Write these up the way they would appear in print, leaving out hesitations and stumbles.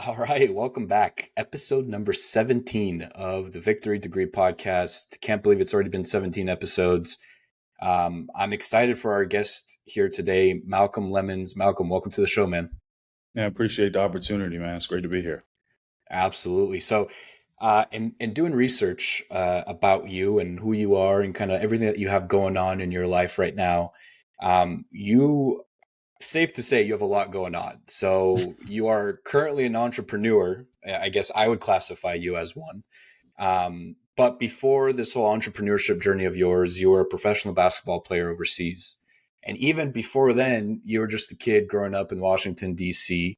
All right, welcome back. Episode number 17 of the Victory Degree podcast. Can't believe it's already been 17 episodes. I'm excited for our guest here today, Malcolm Lemmons. Malcolm, welcome to the show, man. Yeah, I appreciate the opportunity, man. It's great to be here. Absolutely. So, in doing research about you and who you are and kind of everything that you have going on in your life right now, you safe to say you have a lot going on. So you are currently an entrepreneur. I guess I would classify you as one. But before this whole entrepreneurship journey of yours, you were a professional basketball player overseas. And even before then, you were just a kid growing up in Washington, D.C.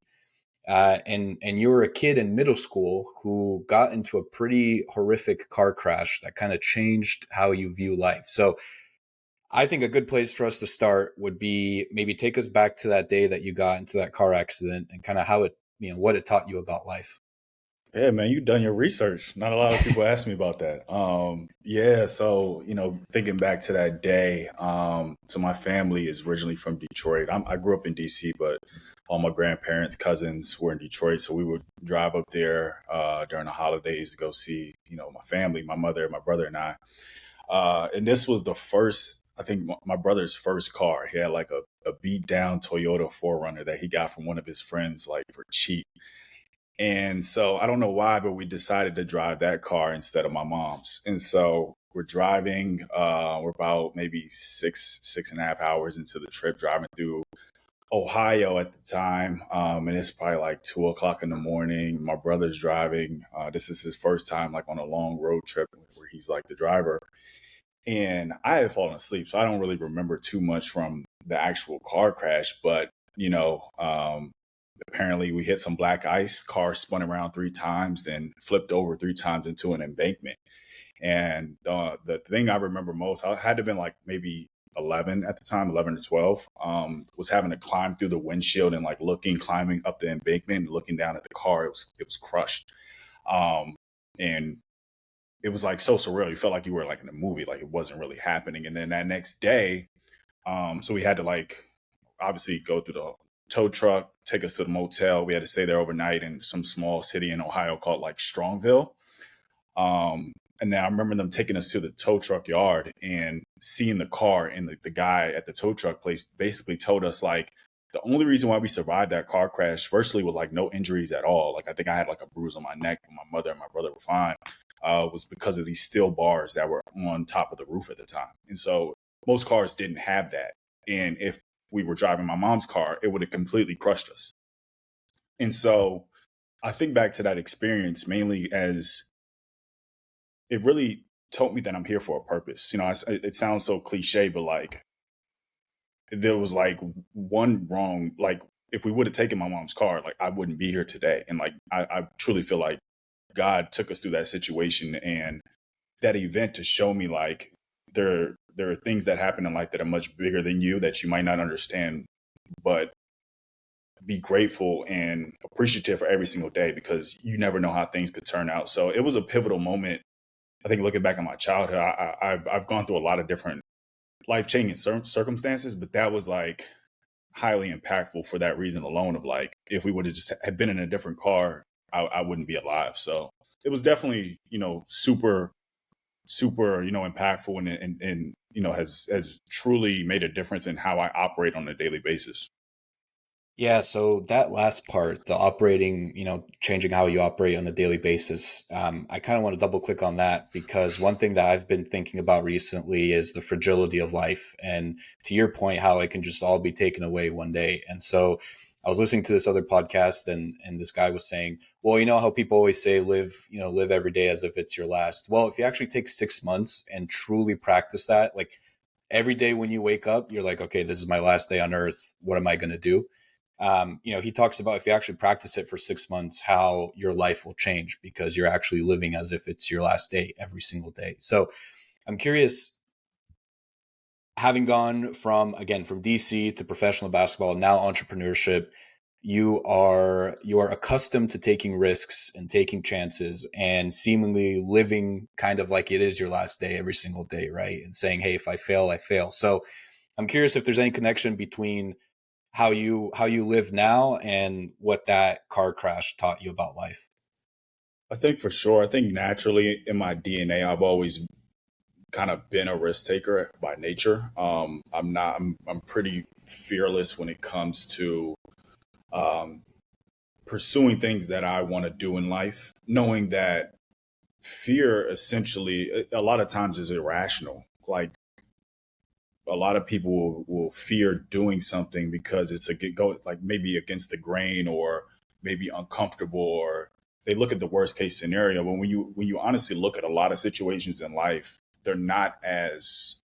And you were a kid in middle school who got into a pretty horrific car crash that kind of changed how you view life. So I think a good place for us to start would be maybe take us back to that day that you got into that car accident and kind of how it, what it taught you about life. Yeah, man, you've done your research. Not a lot of people ask me about that. Yeah, so thinking back to that day, so my family is originally from Detroit. I grew up in DC, but all my grandparents, cousins were in Detroit, so we would drive up there during the holidays to go see, my family, my mother, my brother, and I. And this was the first, I think, my brother's first car. He had like a beat down Toyota 4Runner that he got from one of his friends, like for cheap. And so I don't know why, but we decided to drive that car instead of my mom's. And so we're driving, we're about maybe 6.5 hours into the trip, driving through Ohio at the time. And it's probably like 2 o'clock in the morning. My brother's driving. This is his first time like on a long road trip where he's like the driver. And I had fallen asleep, so I don't really remember too much from the actual car crash. But apparently we hit some black ice. Car spun around 3 times, then flipped over 3 times into an embankment. And the thing I remember most, I had to have been like maybe 11 at the time, 11 to 12, was having to climb through the windshield and like climbing up the embankment and looking down at the car. It was crushed. And it was like so surreal. You felt like you were like in a movie, like it wasn't really happening. And then that next day, so we had to like obviously go through the tow truck, take us to the motel. We had to stay there overnight in some small city in Ohio called like Strongville. And then I remember them taking us to the tow truck yard and seeing the car, and the guy at the tow truck place basically told us like the only reason why we survived that car crash, firstly, with like no injuries at all. Like I think I had like a bruise on my neck, but my mother and my brother were fine. Was because of these steel bars that were on top of the roof at the time. And so most cars didn't have that. And if we were driving my mom's car, it would have completely crushed us. And so I think back to that experience mainly as it really told me that I'm here for a purpose. It sounds so cliche, but like there was like one wrong, like if we would have taken my mom's car, like I wouldn't be here today. And like I truly feel like God took us through that situation and that event to show me like there are things that happen in life that are much bigger than you that you might not understand, but be grateful and appreciative for every single day because you never know how things could turn out. So it was a pivotal moment. I think looking back at my childhood, I've gone through a lot of different life-changing circumstances, but that was like highly impactful for that reason alone of like, if we would have just had been in a different car, I wouldn't be alive. So it was definitely, super, super, impactful and has truly made a difference in how I operate on a daily basis. Yeah, so that last part, the operating, changing how you operate on a daily basis, I kind of want to double click on that because one thing that I've been thinking about recently is the fragility of life. And to your point, how it can just all be taken away one day. And so I was listening to this other podcast and this guy was saying, well, you know how people always say live every day as if it's your last. Well, if you actually take 6 months and truly practice that, like every day when you wake up, you're like, okay, this is my last day on earth. What am I going to do? He talks about if you actually practice it for 6 months, how your life will change because you're actually living as if it's your last day every single day. So I'm curious, having gone from DC to professional basketball, now entrepreneurship, you are accustomed to taking risks and taking chances and seemingly living kind of like it is your last day every single day, right? And saying, hey, if I fail, I fail. So I'm curious if there's any connection between how you live now and what that car crash taught you about life. I think for sure. I think naturally in my DNA, I've always kind of been a risk taker by nature. I'm not. I'm pretty fearless when it comes to um, pursuing things that I want to do in life, knowing that fear essentially a lot of times is irrational. Like a lot of people will fear doing something because it's a go like maybe against the grain or maybe uncomfortable, or they look at the worst case scenario. But when you honestly look at a lot of situations in life, they're not as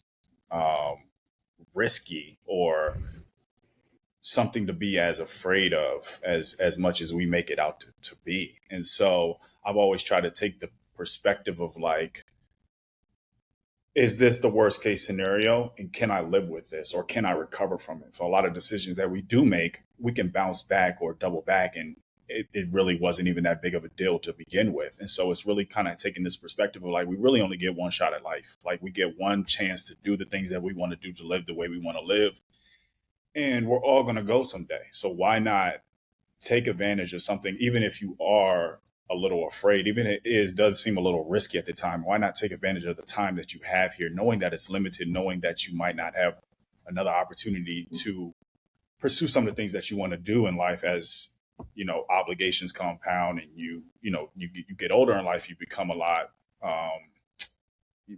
um, risky or something to be as afraid of as much as we make it out to be. And so I've always tried to take the perspective of like, is this the worst case scenario, and can I live with this, or can I recover from it? For a lot of decisions that we do make, we can bounce back or double back, and it really wasn't even that big of a deal to begin with. And so it's really kind of taking this perspective of like, we really only get one shot at life. Like we get one chance to do the things that we want to do, to live the way we want to live, and we're all going to go someday. So why not take advantage of something, even if you are a little afraid, even if it is does seem a little risky at the time? Why not take advantage of the time that you have here, knowing that it's limited, knowing that you might not have another opportunity to pursue some of the things that you want to do in life, as obligations compound, and you get older in life, you become a lot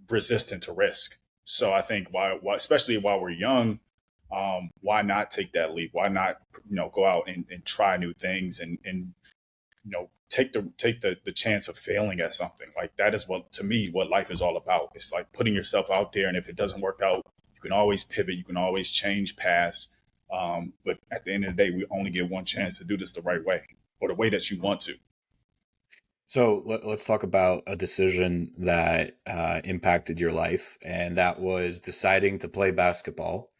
resistant to risk. So I think why especially while we're young, why not take that leap? Why not go out and try new things, and take the chance of failing at something? Like that is what, to me, what life is all about. It's like putting yourself out there, and if it doesn't work out, you can always pivot, you can always change paths. But at the end of the day, we only get one chance to do this the right way, or the way that you want to. So let's talk about a decision that impacted your life, and that was deciding to play basketball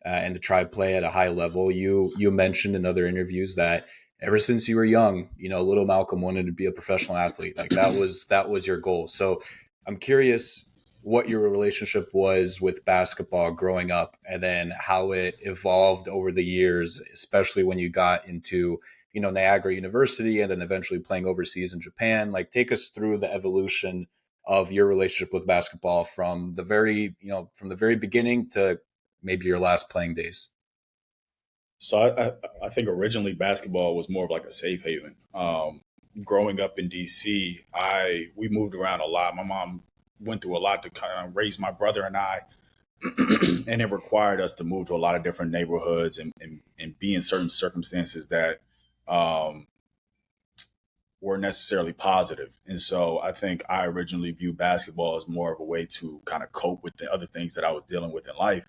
and to try play at a high level. You mentioned in other interviews that ever since you were young, little Malcolm wanted to be a professional athlete. Like that was your goal. So I'm curious what your relationship was with basketball growing up, and then how it evolved over the years, especially when you got into Niagara University and then eventually playing overseas in Japan. Like take us through the evolution of your relationship with basketball from the very beginning to maybe your last playing days. So I think originally basketball was more of like a safe haven. Growing up in DC, I we moved around a lot. My mom went through a lot to kind of raise my brother and I, and it required us to move to a lot of different neighborhoods, and be in certain circumstances that um, were necessarily positive. And so I think I originally viewed basketball as more of a way to kind of cope with the other things that I was dealing with in life,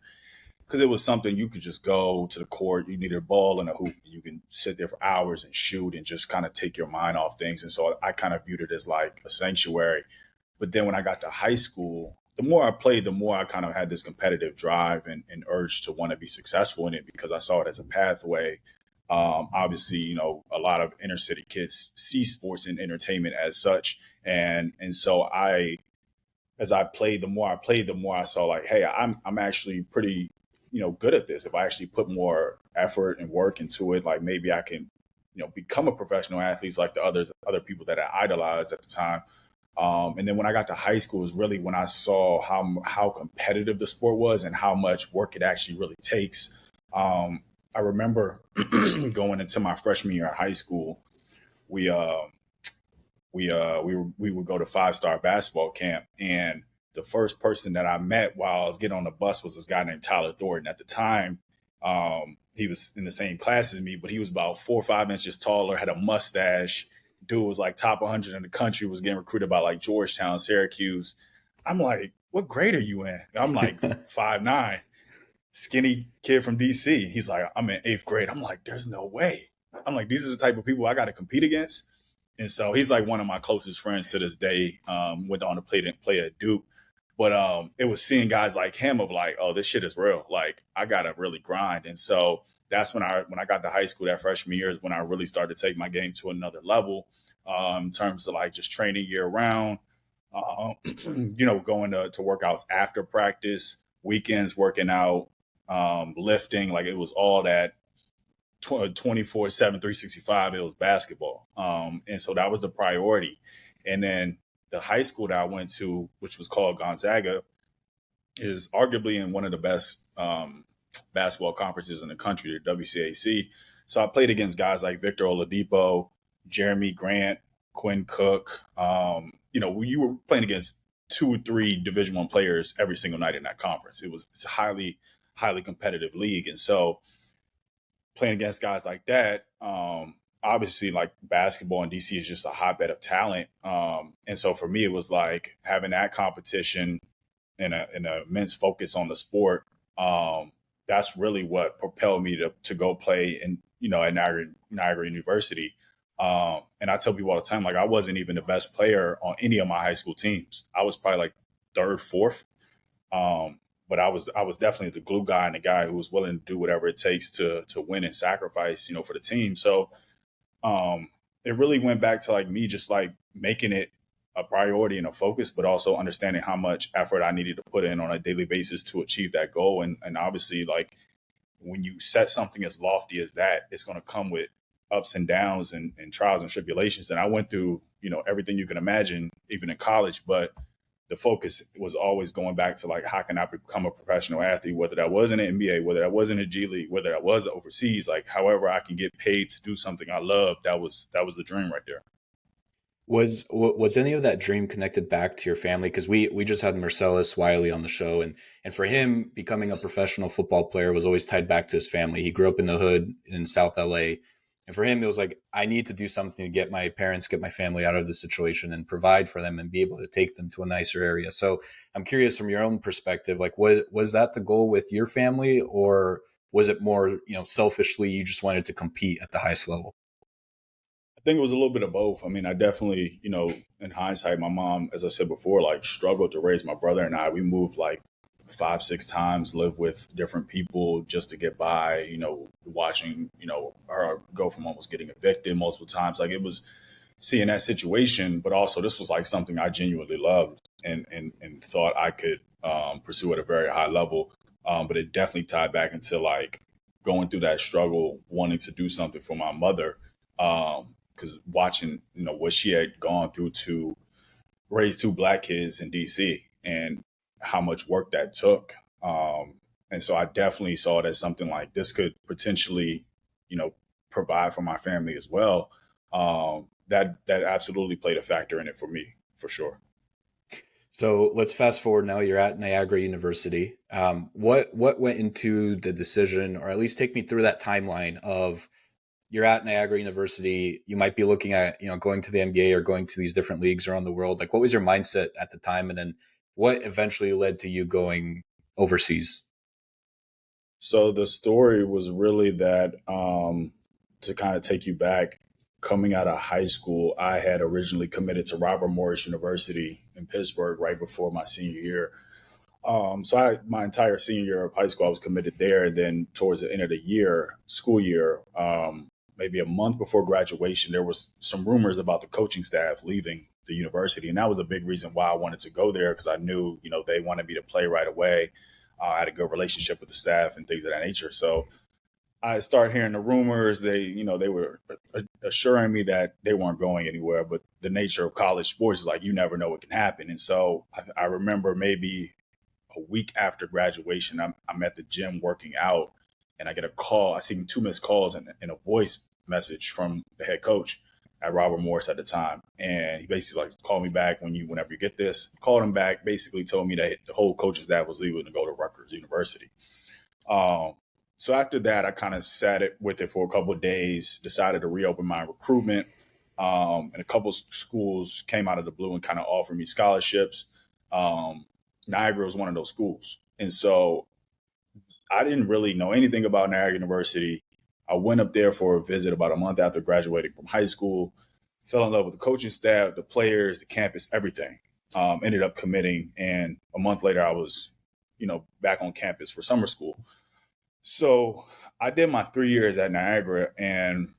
because it was something you could just go to the court. You needed a ball and a hoop. You can sit there for hours and shoot and just kind of take your mind off things. And so I kind of viewed it as like a sanctuary. But then when I got to high school, the more I played, the more I kind of had this competitive drive and urge to want to be successful in it, because I saw it as a pathway. Obviously, a lot of inner city kids see sports and entertainment as such, and so as I played, the more I saw like, hey, I'm actually pretty, good at this. If I actually put more effort and work into it, like maybe I can, become a professional athlete like the other people that I idolized at the time. And then when I got to high school is really when I saw how competitive the sport was and how much work it actually really takes. I remember going into my freshman year of high school, we we would go to 5 Star basketball camp, and the first person that I met while I was getting on the bus was this guy named Tyler Thornton. At the time, he was in the same class as me, but he was about 4 or 5 inches taller, had a mustache. Dude was like top 100 in the country, was getting recruited by like Georgetown, Syracuse. I'm like, what grade are you in? I'm like 5'9", skinny kid from DC. He's like, I'm in 8th grade. I'm like, there's no way. I'm like, these are the type of people I got to compete against. And so he's like one of my closest friends to this day. Went on to play at Duke, but it was seeing guys like him of like, oh, this shit is real. Like I gotta really grind. And so that's when I got to high school that freshman year is when I really started to take my game to another level, in terms of like just training year round. Uh, going to workouts after practice, weekends working out, lifting. Like it was all that 24/7, 365. It was basketball. And so that was the priority. And then the high school that I went to, which was called Gonzaga, is arguably in one of the best basketball conferences in the country, the WCAC. So I played against guys like Victor Oladipo, Jeremy Grant, Quinn Cook. You were playing against 2 or 3 Division I players every single night in that conference. It's a highly competitive league, and so playing against guys like that, obviously, like basketball in DC is just a hotbed of talent. And so for me, it was like having that competition and an immense focus on the sport. That's really what propelled me to go play at Niagara University. And I tell people all the time, like I wasn't even the best player on any of my high school teams. I was probably like third, fourth. But I was definitely the glue guy and the guy who was willing to do whatever it takes to win and sacrifice, for the team. So it really went back to like me just like making it a priority and a focus, but also understanding how much effort I needed to put in on a daily basis to achieve that goal. And obviously, like when you set something as lofty as that, it's going to come with ups and downs and trials and tribulations. And I went through, everything you can imagine, even in college, but the focus was always going back to like, how can I become a professional athlete, whether that was in the NBA, whether that was in the G League, whether that was overseas, like however I can get paid to do something I love. That was the dream right there. Was any of that dream connected back to your family? Because we just had Marcellus Wiley on the show, and for him, becoming a professional football player was always tied back to his family. He grew up in the hood in South LA, and for him, it was like, I need to do something to get my parents, get my family out of this situation, and provide for them, and be able to take them to a nicer area. So I'm curious, from your own perspective, like, was that the goal with your family, or was it more, selfishly you just wanted to compete at the highest level? I think it was a little bit of both. I mean, I definitely, in hindsight, my mom, as I said before, like struggled to raise my brother and I. We moved like 5, 6 times, lived with different people just to get by, watching, her go from almost getting evicted multiple times. Like it was seeing that situation, but also this was like something I genuinely loved and thought I could pursue at a very high level. But it definitely tied back into like going through that struggle, wanting to do something for my mother. Because watching, what she had gone through to raise 2 Black kids in DC and how much work that took. And so I definitely saw it as something like this could potentially, you know, provide for my family as well. That absolutely played a factor in it for me, for sure. So let's fast forward now. You're at Niagara University. What went into the decision, or at least take me through that timeline of you're at Niagara University. You might be looking at going to the NBA or going to these different leagues around the world. Like, what was your mindset at the time, and then what eventually led to you going overseas? So the story was really that to kind of take you back, coming out of high school, I had originally committed to Robert Morris University in Pittsburgh right before my senior year. My entire senior year of high school, I was committed there. And then towards the end of the school year, maybe a month before graduation, there was some rumors about the coaching staff leaving the university. And that was a big reason why I wanted to go there because I knew, they wanted me to play right away. I had a good relationship with the staff and things of that nature. So I started hearing the rumors. They were assuring me that they weren't going anywhere, but the nature of college sports is like, you never know what can happen. And so I remember maybe a week after graduation, I'm at the gym working out and I get a call. I see 2 missed calls and a voice message from the head coach at Robert Morris at the time. And he basically like, call me back whenever you get this. Called him back, basically told me that the whole coaching staff was leaving to go to Rutgers University. Um, so after that, I kind of sat it with it for a couple of days, decided to reopen my recruitment. And a couple of schools came out of the blue and kind of offered me scholarships. Um, Niagara was one of those schools. And so I didn't really know anything about Niagara University. I went up there for a visit about a month after graduating from high school, fell in love with the coaching staff, the players, the campus, everything. Ended up committing. And a month later, I was, back on campus for summer school. So I did my 3 years at Niagara, and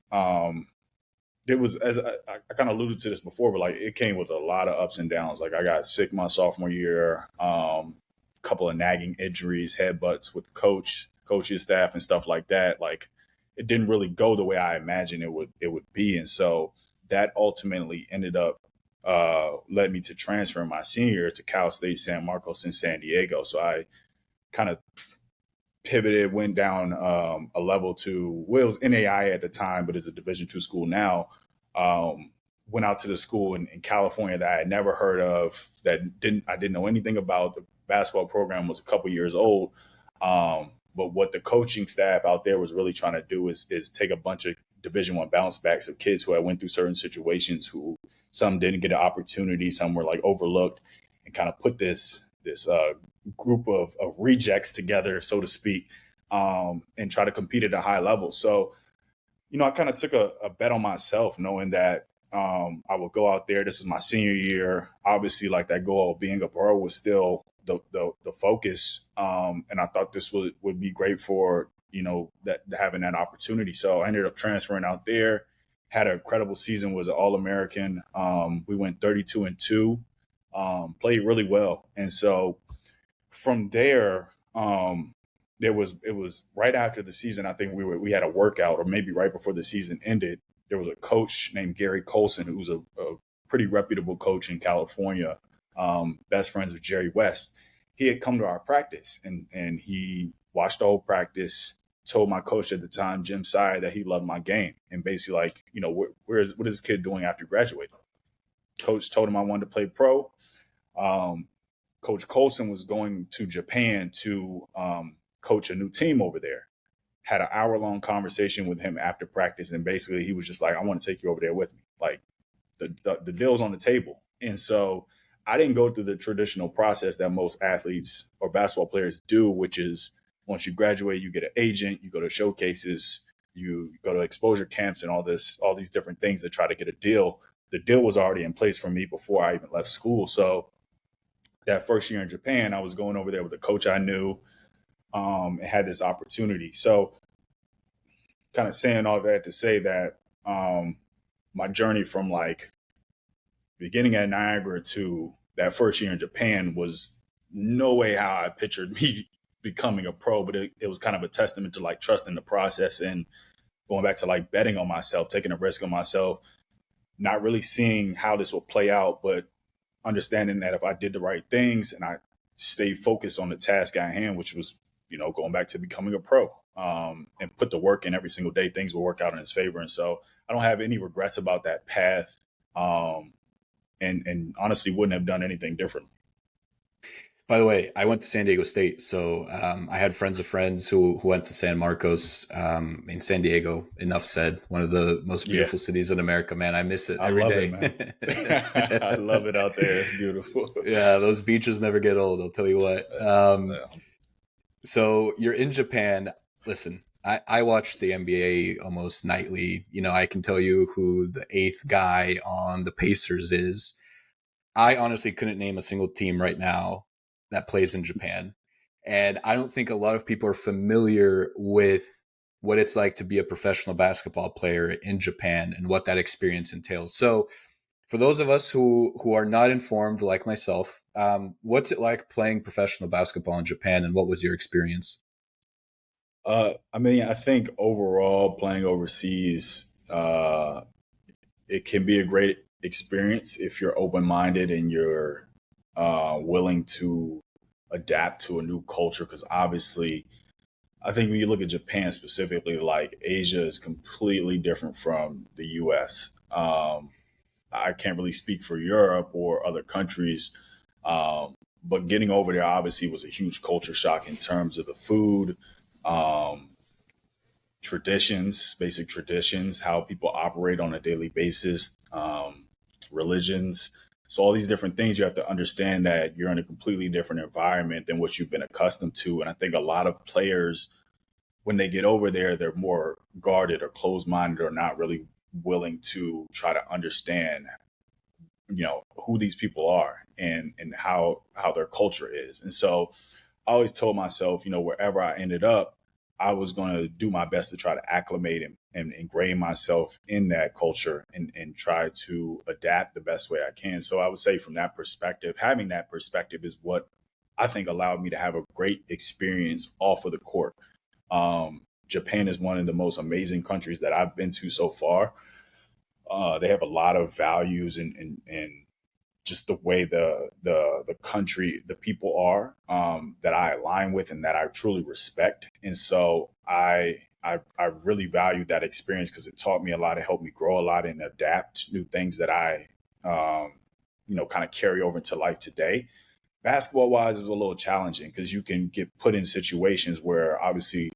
it was as I kind of alluded to this before, but like it came with a lot of ups and downs. Like I got sick my sophomore year, couple of nagging injuries, headbutts with coaches, staff, and stuff like that. Like it didn't really go the way I imagined it would be. And so that ultimately ended up led me to transfer my senior year to Cal State San Marcos in San Diego. So I kind of pivoted, went down a level to, well, it was NAI at the time, but it's a Division II school now. Um, Went out to the school in California that I had never heard of, that I didn't know anything about. The basketball program was a couple years old. But what the coaching staff out there was really trying to do is take a bunch of Division I bounce backs of kids who had went through certain situations, who some didn't get an opportunity, some were like overlooked, and kind of put this group of rejects together, so to speak, and try to compete at a high level. So, I kind of took a bet on myself, knowing that I would go out there. This is my senior year. Obviously, like, that goal of being a pro was still the focus. And I thought this would be great for, that having that opportunity. So I ended up transferring out there, had an incredible season, was an All-American. We went 32-2, played really well. And so from there, it was right after the season. I think we had a workout, or maybe right before the season ended. There was a coach named Gary Colson, who was a pretty reputable coach in California, best friends with Jerry West. He had come to our practice, and he watched the whole practice, told my coach at the time, Jim Sy, that he loved my game, and basically, like, what is this kid doing after graduating? Coach told him I wanted to play pro. Coach Colson was going to Japan to coach a new team over there. Had an hour-long conversation with him after practice, and basically he was just like, I want to take you over there with me. Like, the deal's on the table. And so I didn't go through the traditional process that most athletes or basketball players do, which is, once you graduate, you get an agent, you go to showcases, you go to exposure camps, and all these different things to try to get a deal. The deal was already in place for me before I even left school. So that first year in Japan, I was going over there with a coach I knew, and had this opportunity. So, kind of saying all that to say that my journey from, like, beginning at Niagara to that first year in Japan was no way how I pictured me becoming a pro, but it was kind of a testament to, like, trusting the process, and going back to, like, betting on myself, taking a risk on myself, not really seeing how this will play out, but understanding that if I did the right things and I stayed focused on the task at hand, which was, going back to becoming a pro, and put the work in every single day, things will work out in his favor. And so I don't have any regrets about that path. And honestly wouldn't have done anything different. By the way, I went to San Diego State, so I had friends of friends who went to San Marcos in San Diego. Enough said. One of the most Yeah, beautiful cities in America, man. I miss it I every love it, man. day. I love it out there. It's beautiful. Yeah, those beaches never get old. I'll tell you what. Yeah. So you're in Japan. Listen, I watch the NBA almost nightly. I can tell you who the eighth guy on the Pacers is. I honestly couldn't name a single team right now that plays in Japan. And I don't think a lot of people are familiar with what it's like to be a professional basketball player in Japan and what that experience entails. So, for those of us who are not informed, like myself, what's it like playing professional basketball in Japan, and what was your experience? I mean, I think overall playing overseas, it can be a great experience if you're open minded and you're willing to adapt to a new culture. Because obviously, I think when you look at Japan specifically, like, Asia is completely different from the US. I can't really speak for Europe or other countries, but getting over there obviously was a huge culture shock in terms of the food, um, traditions, basic traditions, how people operate on a daily basis, religions. So all these different things, you have to understand that you're in a completely different environment than what you've been accustomed to. And I think a lot of players, when they get over there, they're more guarded or closed minded, or not really willing to try to understand, who these people are, and how their culture is. And so I always told myself, wherever I ended up, I was going to do my best to try to acclimate and ingrain myself in that culture, and try to adapt the best way I can. So I would say, from that perspective, having that perspective is what I think allowed me to have a great experience off of the court. Japan is one of the most amazing countries that I've been to so far. They have a lot of values and just the way the country, the people are, that I align with and that I truly respect. And so I really valued that experience because it taught me a lot. It helped me grow a lot and adapt new things that I um, kind of carry over into life today. Basketball wise is a little challenging because you can get put in situations where obviously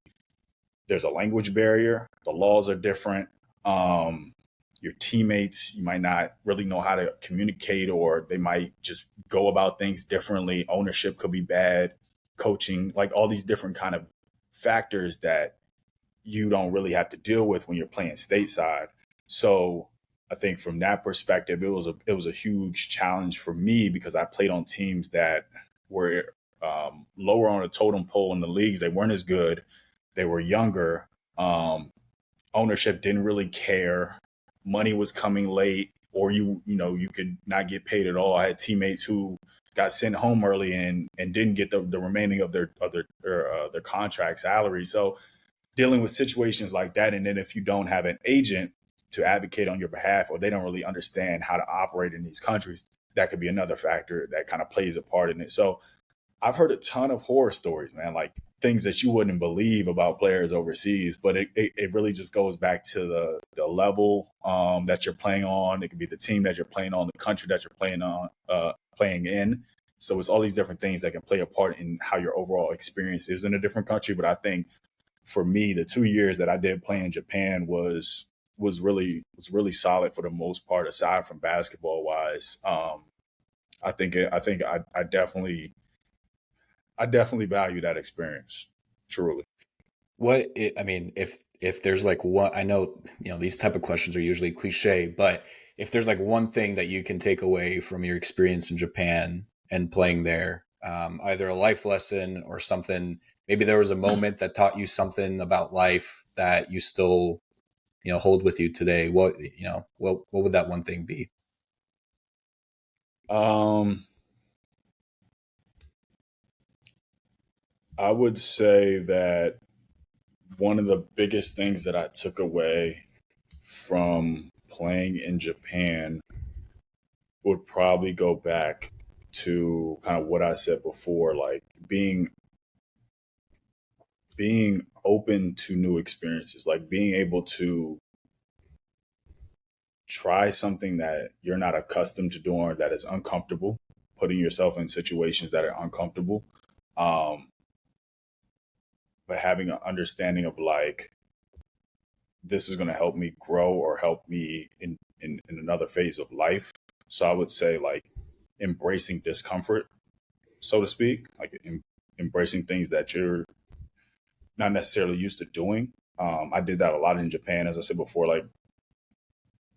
there's a language barrier, the laws are different. Um, your teammates, you might not really know how to communicate, or they might just go about things differently. Ownership could be bad, coaching, like all these different kind of factors that you don't really have to deal with when you're playing stateside. So I think from that perspective, it was a huge challenge for me because I played on teams that were lower on the totem pole in the leagues. They weren't as good. They were younger. Um, Ownership didn't really care. Money was coming late, or you could not get paid at all. I had teammates who got sent home early and didn't get the remaining of their contract salary. So dealing with situations like that, and then if you don't have an agent to advocate on your behalf, or they don't really understand how to operate in these countries, that could be another factor that kind of plays a part in it. So I've heard a ton of horror stories, man, like things that you wouldn't believe about players overseas, but it really just goes back to the level that you're playing on. It could be the team that you're playing on, the country that you're playing in. So it's all these different things that can play a part in how your overall experience is in a different country. But I think for me, the 2 years that I did play in Japan was really solid for the most part, aside from basketball wise. I definitely value that experience, truly. I mean, if there's like one, I know, these type of questions are usually cliche, but if there's like one thing that you can take away from your experience in Japan and playing there, either a life lesson or something, maybe there was a moment that taught you something about life that you still, hold with you today. What would that one thing be? Um, I would say that one of the biggest things that I took away from playing in Japan would probably go back to kind of what I said before, like being open to new experiences, like being able to try something that you're not accustomed to doing, that is uncomfortable, putting yourself in situations that are uncomfortable. Um, but having an understanding of like this is going to help me grow or help me in another phase of life. So I would say like embracing discomfort, so to speak, like embracing things that you're not necessarily used to doing. I did that a lot in Japan, as I said before. Like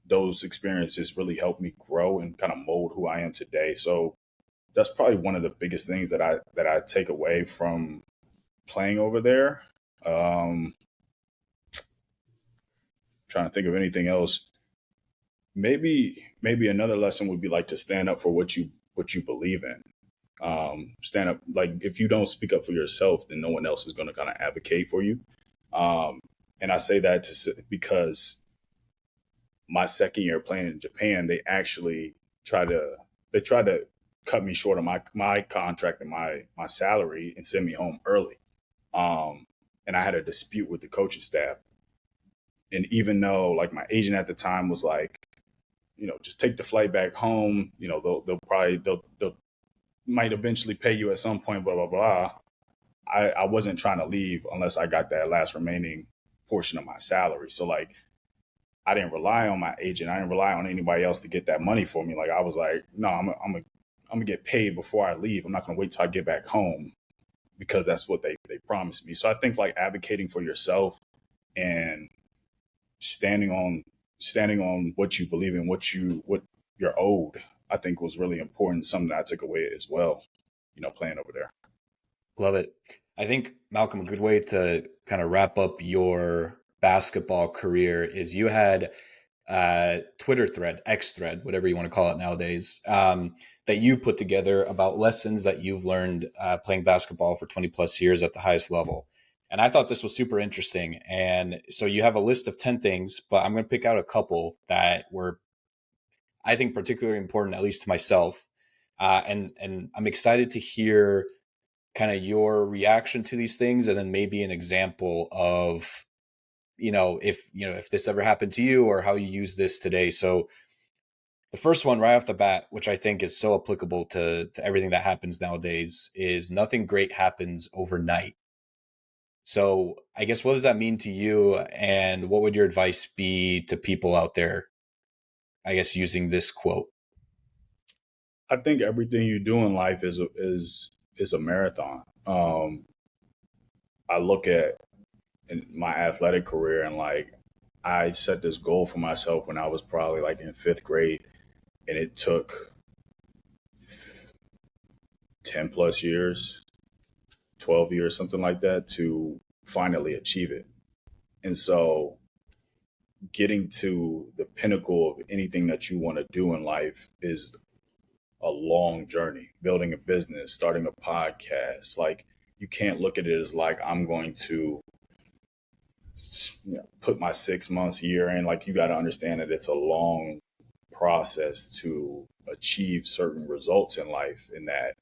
those experiences really helped me grow and kind of mold who I am today. So that's probably one of the biggest things that I take away from playing over there. Um, Trying to think of anything else. Maybe another lesson would be like to stand up for what you believe in. Stand up, like if you don't speak up for yourself, then no one else is going to kind of advocate for you. Um, and I say that because my second year playing in Japan, tried to they tried to cut me short of my contract and my salary and send me home early. Um, and I had a dispute with the coaching staff. And even though like my agent at the time was like, just take the flight back home. They'll might eventually pay you at some point. Blah blah blah. I wasn't trying to leave unless I got that last remaining portion of my salary. So like I didn't rely on my agent. I didn't rely on anybody else to get that money for me. Like I was like, no, I'm gonna get paid before I leave. I'm not gonna wait till I get back home because that's what they promised me. So I think like advocating for yourself and standing on standing on what you believe in, what you're owed, I think was really important. Something that I took away as well, playing over there. Love it. I think, Malcolm, a good way to kind of wrap up your basketball career is you had a Twitter thread, X thread, whatever you want to call it nowadays, that you put together about lessons that you've learned playing basketball for 20 plus years at the highest level. And I thought this was super interesting. And so you have a list of 10 things, but I'm going to pick out a couple that were, I think, particularly important, at least to myself. And I'm excited to hear kind of your reaction to these things, and then maybe an example of, if this ever happened to you or how you use this today. So the first one right off the bat, which I think is so applicable to everything that happens nowadays, is nothing great happens overnight. So I guess, what does that mean to you? And what would your advice be to people out there, I guess, using this quote? I think everything you do in life is a marathon. I look at in my athletic career, and like I set this goal for myself when I was probably like in fifth grade, and it took 10 plus years, 12 years, something like that, to finally achieve it. And so, getting to the pinnacle of anything that you want to do in life is a long journey. Building a business, starting a podcast, like you can't look at it as like I'm going to put my 6 months, year in. Like you got to understand that it's a long process to achieve certain results in life, and that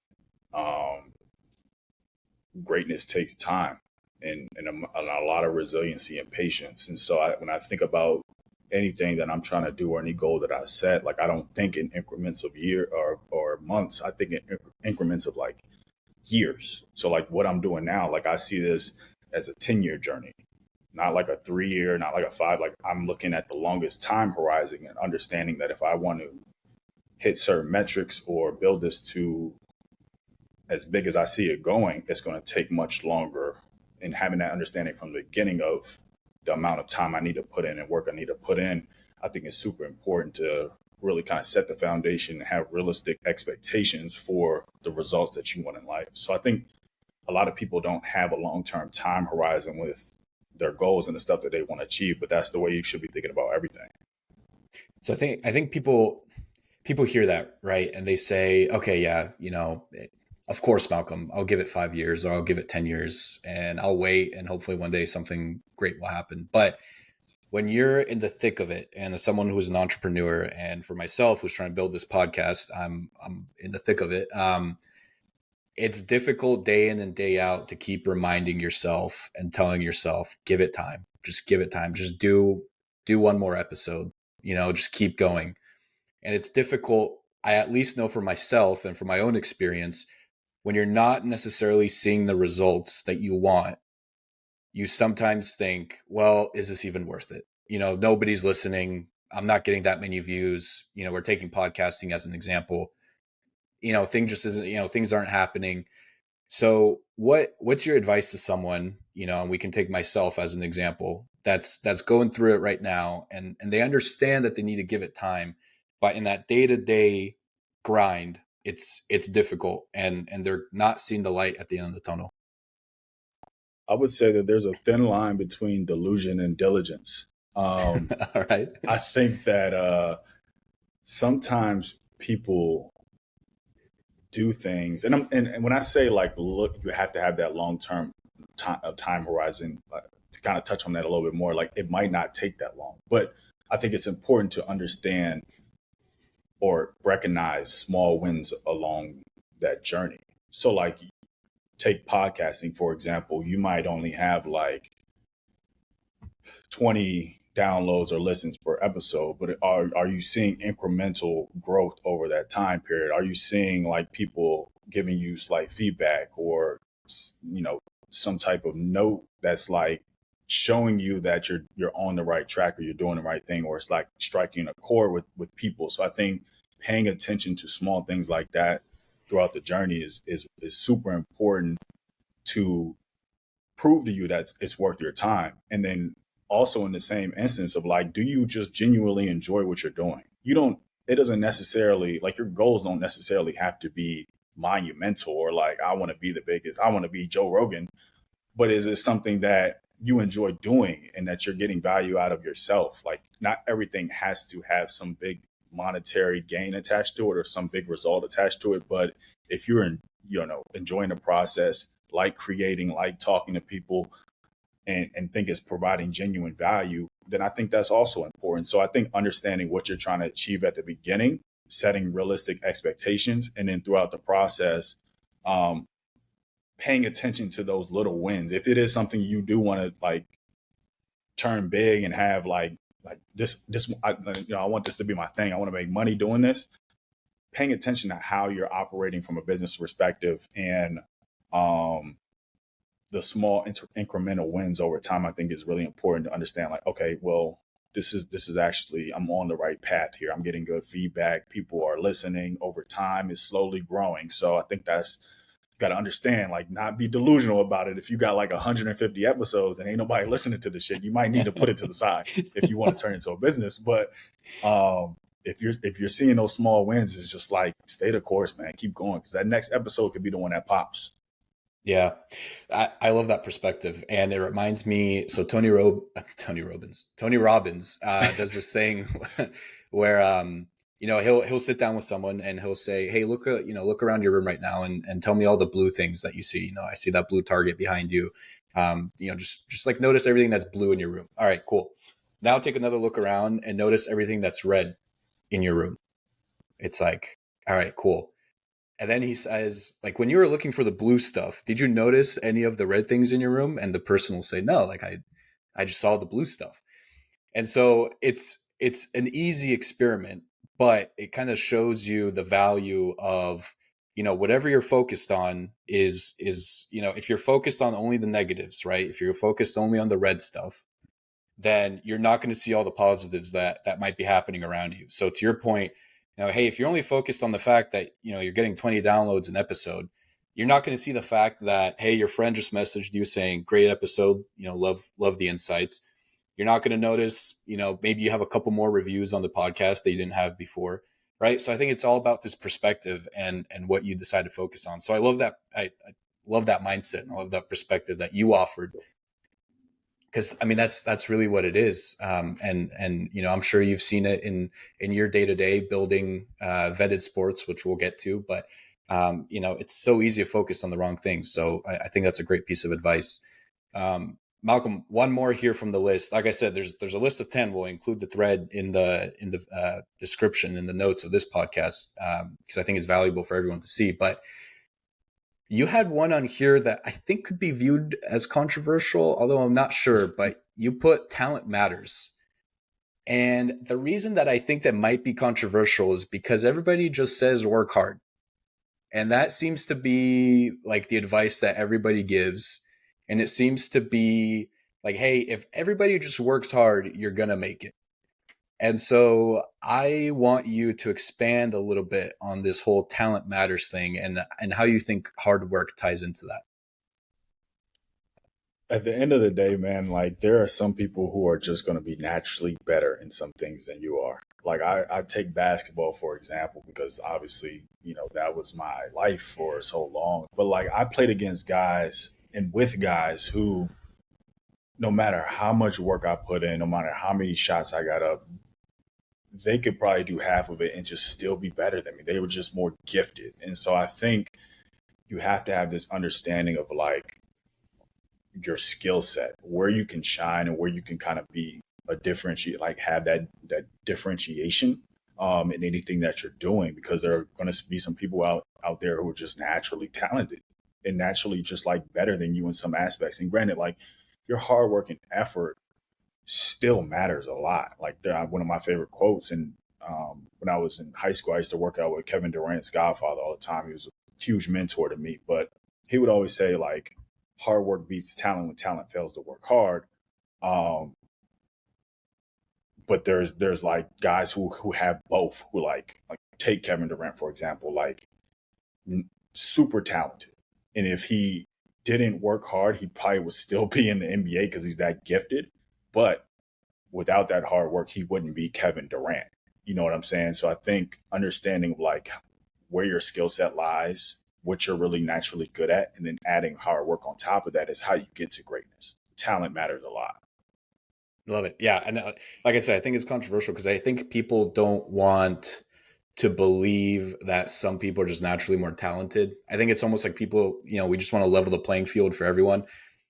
um, greatness takes time and a lot of resiliency and patience. And so when I think about anything that I'm trying to do or any goal that I set, like I don't think in increments of year or months. I think in increments of like years. So like what I'm doing now, like I see this as a 10-year journey, not like a 3 year, not like a five. Like I'm looking at the longest time horizon and understanding that if I want to hit certain metrics or build this to as big as I see it going, it's going to take much longer. And having that understanding from the beginning of the amount of time I need to put in and work I need to put in, I think is super important to really kind of set the foundation and have realistic expectations for the results that you want in life. So I think a lot of people don't have a long-term time horizon with their goals and the stuff that they want to achieve, but that's the way you should be thinking about everything. So I think people hear that, right? And they say, okay, yeah, of course, Malcolm, I'll give it 5 years or I'll give it 10 years and I'll wait and hopefully one day something great will happen. But when you're in the thick of it, and as someone who's an entrepreneur, and for myself who's trying to build this podcast, I'm in the thick of it. It's difficult day in and day out to keep reminding yourself and telling yourself, give it time, just give it time, just do one more episode, just keep going. And it's difficult. I at least know for myself and from my own experience, when you're not necessarily seeing the results that you want, you sometimes think, well, is this even worth it? Nobody's listening. I'm not getting that many views. We're taking podcasting as an example. Things just isn't, things aren't happening. So what's your advice to someone, and we can take myself as an example, that's going through it right now, and they understand that they need to give it time, but in that day-to-day grind, it's difficult, and they're not seeing the light at the end of the tunnel. I would say that there's a thin line between delusion and diligence. All right. I think that sometimes people do things, and when I say like, look, you have to have that long term time horizon. To kind of touch on that a little bit more, like it might not take that long, but I think it's important to understand or recognize small wins along that journey. So, like, take podcasting for example, you might only have like 20 downloads or listens per episode, but are you seeing incremental growth over that time period? Are you seeing like people giving you slight feedback or you know some type of note that's like showing you that you're on the right track or you're doing the right thing, or it's like striking a chord with people. So I think paying attention to small things like that throughout the journey is super important to prove to you that it's worth your time. And then also in the same instance of like, do you just genuinely enjoy what you're doing? It doesn't necessarily like your goals don't necessarily have to be monumental or like, I want to be the biggest, I want to be Joe Rogan, but is it something that you enjoy doing and that you're getting value out of yourself? Like not everything has to have some big monetary gain attached to it or some big result attached to it. But if you're enjoying the process, like creating, like talking to people, and think it's providing genuine value, then I think that's also important. So I think understanding what you're trying to achieve at the beginning, setting realistic expectations, and then throughout the process, um, paying attention to those little wins. If it is something you do want to like turn big and have like this I want this to be my thing. I want to make money doing this. Paying attention to how you're operating from a business perspective and um, the small incremental wins over time, I think is really important to understand. Like, okay, well, this is actually I'm on the right path here. I'm getting good feedback. People are listening over time. It's slowly growing. So I think that's got to understand, like, not be delusional about it. If you got like 150 episodes and ain't nobody listening to the shit, you might need to put it to the side if you want to turn it into a business. But if you're seeing those small wins, it's just like stay the course, man. Keep going, because that next episode could be the one that pops. Yeah, I love that perspective, and it reminds me. So Tony Robbins does this thing where he'll sit down with someone and he'll say, "Hey, look around your room right now and tell me all the blue things that you see. I see that blue target behind you. Just like notice everything that's blue in your room. All right, cool. Now take another look around and notice everything that's red in your room. It's like, all right, cool." And then he says, like, when you were looking for the blue stuff, did you notice any of the red things in your room? And the person will say, no, like I just saw the blue stuff. And so it's an easy experiment, but it kind of shows you the value of, whatever you're focused on is, if you're focused on only the negatives, right? If you're focused only on the red stuff, then you're not going to see all the positives that might be happening around you. So to your point, hey, if you're only focused on the fact that you're getting 20 downloads an episode, you're not going to see the fact that, hey, your friend just messaged you saying great episode, love the insights. You're not going to notice, maybe you have a couple more reviews on the podcast that you didn't have before, right? So I think it's all about this perspective and what you decide to focus on. So I love that. I love that mindset, and I love that perspective that you offered, because I mean that's really what it is. And I'm sure you've seen it in your day to day building vetted sports, which we'll get to. But it's so easy to focus on the wrong things. So I think that's a great piece of advice. Malcolm, one more here from the list. Like I said, there's a list of 10. We'll include the thread in the description, in the notes of this podcast, because I think it's valuable for everyone to see. But you had one on here that I think could be viewed as controversial, although I'm not sure, but you put talent matters. And the reason that I think that might be controversial is because everybody just says work hard. And that seems to be like the advice that everybody gives. And it seems to be like, hey, if everybody just works hard, you're going to make it. And so I want you to expand a little bit on this whole talent matters thing and how you think hard work ties into that. At the end of the day, man, like there are some people who are just going to be naturally better in some things than you are. Like I take basketball, for example, because obviously, that was my life for so long. But like I played against guys and with guys who, no matter how much work I put in, no matter how many shots I got up, they could probably do half of it and just still be better than me. They were just more gifted. And so I think you have to have this understanding of like your skill set, where you can shine and where you can kind of be a differentiate, like have that differentiation in anything that you're doing, because there are going to be some people out there who are just naturally talented and naturally just like better than you in some aspects. And granted, like your hard work and effort still matters a lot. Like one of my favorite quotes, and when I was in high school, I used to work out with Kevin Durant's godfather all the time. He was a huge mentor to me, but he would always say like hard work beats talent when talent fails to work hard. But there's like guys who have both, who like take Kevin Durant, for example, like super talented. And if he didn't work hard, he probably would still be in the NBA because he's that gifted. But without that hard work, he wouldn't be Kevin Durant. You know what I'm saying? So I think understanding like where your skill set lies, what you're really naturally good at, and then adding hard work on top of that is how you get to greatness. Talent matters a lot. Love it. Yeah. And like I said, I think it's controversial because I think people don't want to believe that some people are just naturally more talented. I think it's almost like people, we just want to level the playing field for everyone.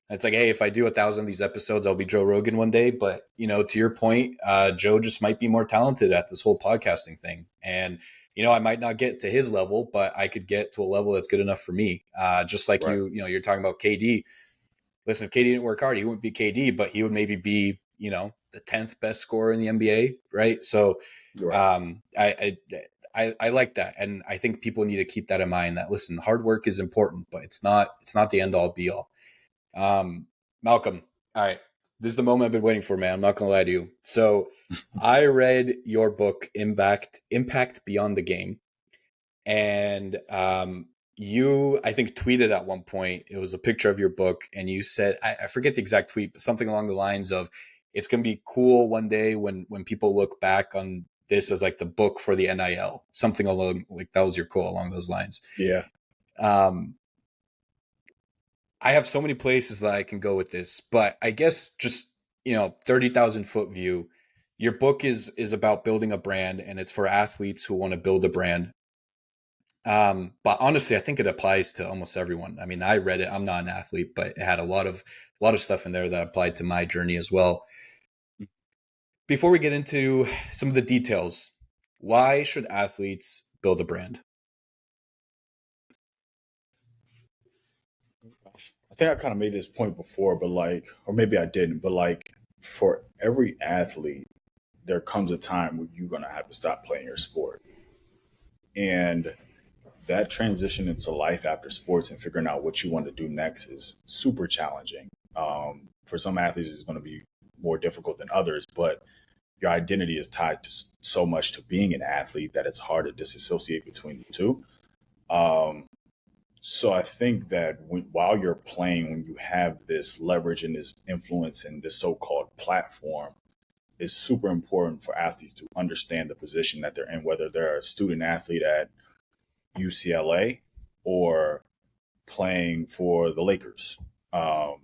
And it's like, hey, if I do 1,000 of these episodes, I'll be Joe Rogan one day. But to your point, Joe just might be more talented at this whole podcasting thing. And I might not get to his level, but I could get to a level that's good enough for me. Just like Right. you're talking about KD. Listen, if KD didn't work hard, he wouldn't be KD, but he would maybe be, the 10th best scorer in the NBA, right? So Right. I like that, and I think people need to keep that in mind. That listen, hard work is important, but it's not the end all be all. Malcolm, all right, this is the moment I've been waiting for, man. I'm not gonna lie to you. So I read your book, Impact Beyond the Game, and you, I think, tweeted at one point. It was a picture of your book, and you said, I forget the exact tweet, but something along the lines of, "It's gonna be cool one day when people look back on this as like the book for the NIL." Something along like that was your quote along those lines. Yeah. Um, I have so many places that I can go with this, but I guess just 30,000 foot view. Your book is about building a brand, and it's for athletes who want to build a brand. But honestly, I think it applies to almost everyone. I mean, I read it. I'm not an athlete, but it had a lot of stuff in there that applied to my journey as well. Before we get into some of the details, why should athletes build a brand? I think I kind of made this point before, but like, or maybe I didn't, but like, for every athlete, there comes a time where you're going to have to stop playing your sport. And that transition into life after sports and figuring out what you want to do next is super challenging. For some athletes, it's going to be more difficult than others, but your identity is tied to so much to being an athlete that it's hard to disassociate between the two. Um, so I think that while you're playing, when you have this leverage and this influence and this so-called platform, it's super important for athletes to understand the position that they're in, whether they're a student athlete at UCLA or playing for the Lakers. Um,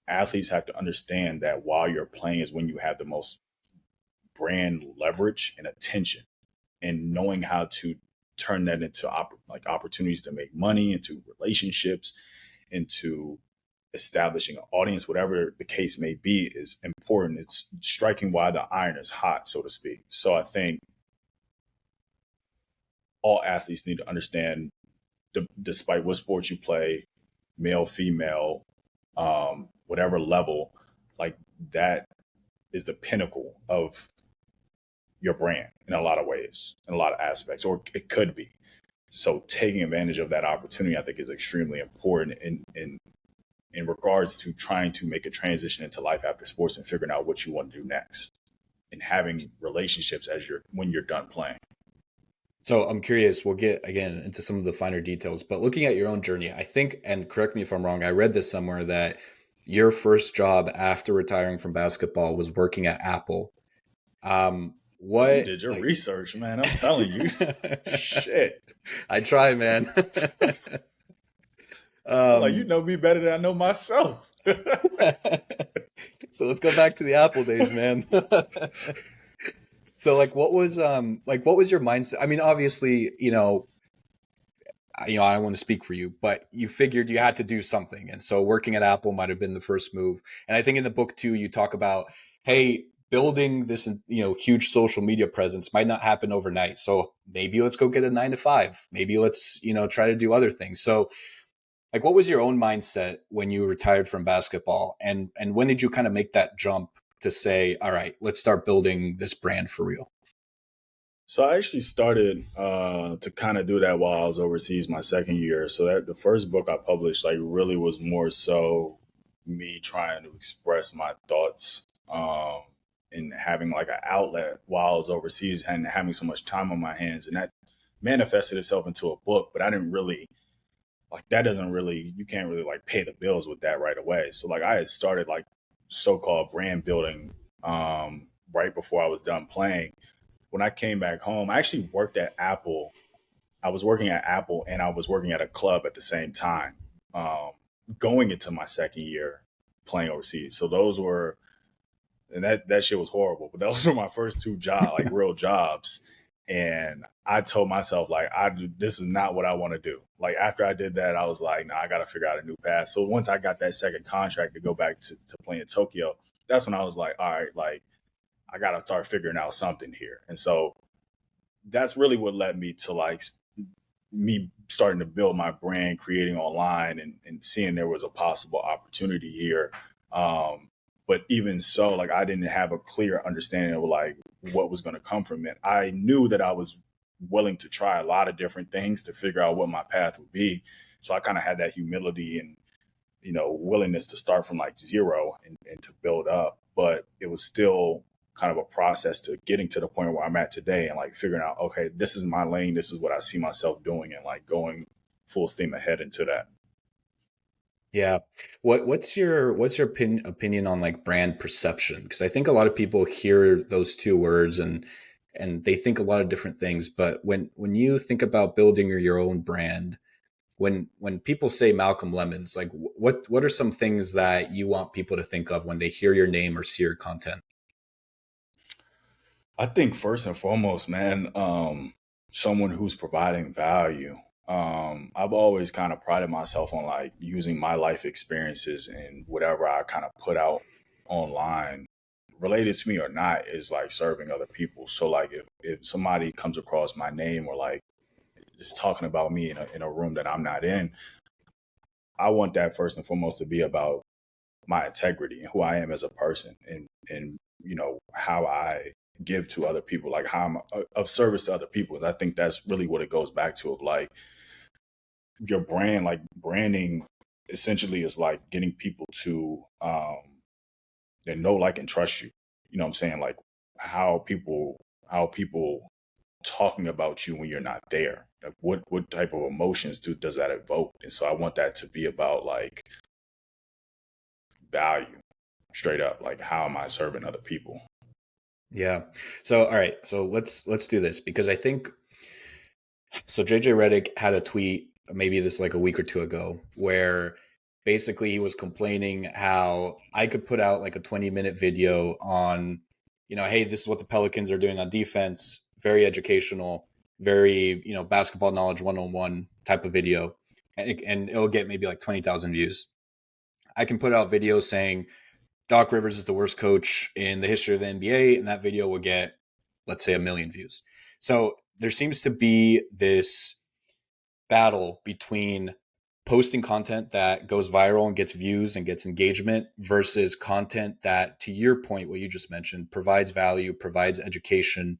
Athletes have to understand that while you're playing is when you have the most brand leverage and attention, and knowing how to turn that into like opportunities to make money, into relationships, into establishing an audience, whatever the case may be, is important. It's striking while the iron is hot, so to speak. So I think all athletes need to understand, despite what sports you play, male, female, whatever level, like that is the pinnacle of your brand in a lot of ways, in a lot of aspects, or it could be. So taking advantage of that opportunity, I think, is extremely important in regards to trying to make a transition into life after sports and figuring out what you want to do next, and having relationships as when you're done playing. So I'm curious, we'll get again into some of the finer details, but looking at your own journey, I think, and correct me if I'm wrong, I read this somewhere that your first job after retiring from basketball was working at Apple. You What did your like research, man. I'm telling you. Shit. I try, man. I'm like, you um, know me better than I know myself. so let's go back to the Apple days, man. So what was your mindset? I mean, obviously, I don't want to speak for you, but you figured you had to do something. And so working at Apple might have been the first move. And I think in the book too, you talk about, hey, building this, huge social media presence might not happen overnight. So maybe let's go get a 9 to 5. Maybe let's, try to do other things. So like, what was your own mindset when you retired from basketball? And when did you kind of make that jump to say, all right, let's start building this brand for real? So I actually started to kind of do that while I was overseas my second year. So that the first book I published like really was more so me trying to express my thoughts, and having like an outlet while I was overseas and having so much time on my hands, and that manifested itself into a book. But I didn't really like that. Doesn't really, you can't really like pay the bills with that right away. So like I had started like so-called brand building right before I was done playing. When I came back home, I actually worked at Apple. I was working at Apple and I was working at a club at the same time, um, going into my second year playing overseas. So those were, and that shit was horrible, but those were my first two jobs, like real jobs. And I told myself, like, this is not what I want to do. Like, after I did that, I was like, no, I got to figure out a new path. So once I got that second contract to go back to play in Tokyo, that's when I was like, all right, like, I got to start figuring out something here. And so that's really what led me to like me starting to build my brand, creating online, and seeing there was a possible opportunity here. But even so, like, I didn't have a clear understanding of like what was going to come from it. I knew that I was willing to try a lot of different things to figure out what my path would be. So I kind of had that humility and, willingness to start from like zero and to build up. But it was still kind of a process to getting to the point where I'm at today and like figuring out, okay, this is my lane. This is what I see myself doing, and like going full steam ahead into that. Yeah. What's your opinion on like brand perception? Because I think a lot of people hear those two words and they think a lot of different things. But when you think about building your own brand, when people say Malcolm Lemmons, like what are some things that you want people to think of when they hear your name or see your content? I think first and foremost, man, someone who's providing value. I've always kind of prided myself on like using my life experiences and whatever I kind of put out online, related to me or not, is like serving other people. So like if somebody comes across my name or like is talking about me in a room that I'm not in, I want that first and foremost to be about my integrity and who I am as a person, and how I give to other people, like how I'm of service to other people. And I think that's really what it goes back to, of like your brand, like branding essentially is like getting people to they know, like, and trust you. You know what I'm saying? Like how people talking about you when you're not there. Like what type of emotions does that evoke? And so I want that to be about like value, straight up. Like, how am I serving other people? Yeah. So all right. So let's do this because I think so. JJ Redick had a tweet maybe this like a week or two ago where basically he was complaining how I could put out like a 20-minute video on, hey, this is what the Pelicans are doing on defense, very educational, very, basketball knowledge 101 type of video. And it'll get maybe like 20,000 views. I can put out videos saying Doc Rivers is the worst coach in the history of the NBA, and that video will get, let's say, 1 million views. So there seems to be this battle between posting content that goes viral and gets views and gets engagement versus content that, to your point, what you just mentioned, provides value, provides education,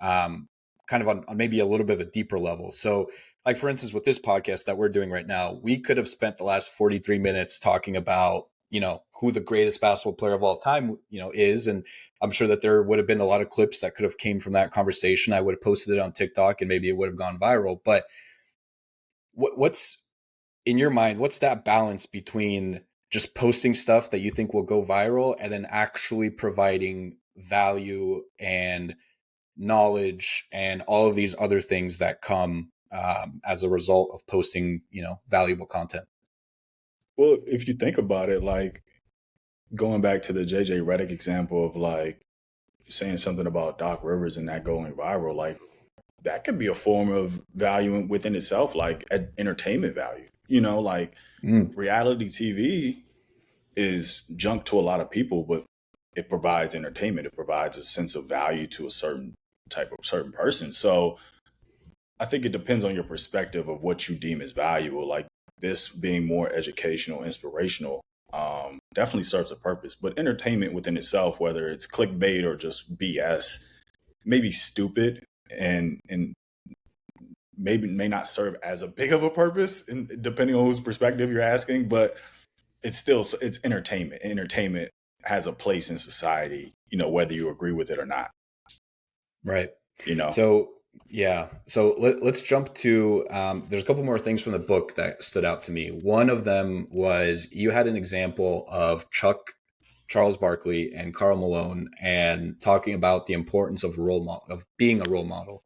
kind of on maybe a little bit of a deeper level. So, like for instance, with this podcast that we're doing right now, we could have spent the last 43 minutes talking about, who the greatest basketball player of all time, is. And I'm sure that there would have been a lot of clips that could have came from that conversation. I would have posted it on TikTok and maybe it would have gone viral. But what's in your mind, what's that balance between just posting stuff that you think will go viral and then actually providing value and knowledge and all of these other things that come as a result of posting, valuable content? Well, if you think about it, like going back to the JJ Redick example of like saying something about Doc Rivers and that going viral, like that could be a form of value within itself, like entertainment value. Like Mm, reality TV is junk to a lot of people, but it provides entertainment. It provides a sense of value to a certain person. So I think it depends on your perspective of what you deem as valuable. Like this being more educational, inspirational, definitely serves a purpose. But entertainment within itself, whether it's clickbait or just BS, may be stupid and maybe may not serve as a big of a purpose, and depending on whose perspective you're asking. But it's entertainment. Entertainment has a place in society, whether you agree with it or not. right. You know, So, yeah. So let's jump to, there's a couple more things from the book that stood out to me. One of them was you had an example of Charles Barkley and Carl Malone and talking about the importance of role model, of being a role model.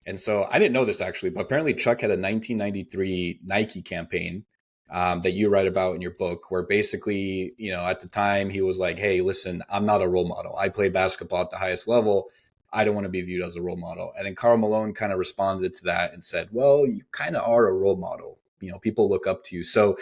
And so I didn't know this actually, but apparently Chuck had a 1993 Nike campaign that you write about in your book, where basically, at the time he was like, "Hey, listen, I'm not a role model. I play basketball at the highest level. I don't want to be viewed as a role model. And then Carl Malone kind of responded to that and said, well, you kind of are a role model. People look up to you. So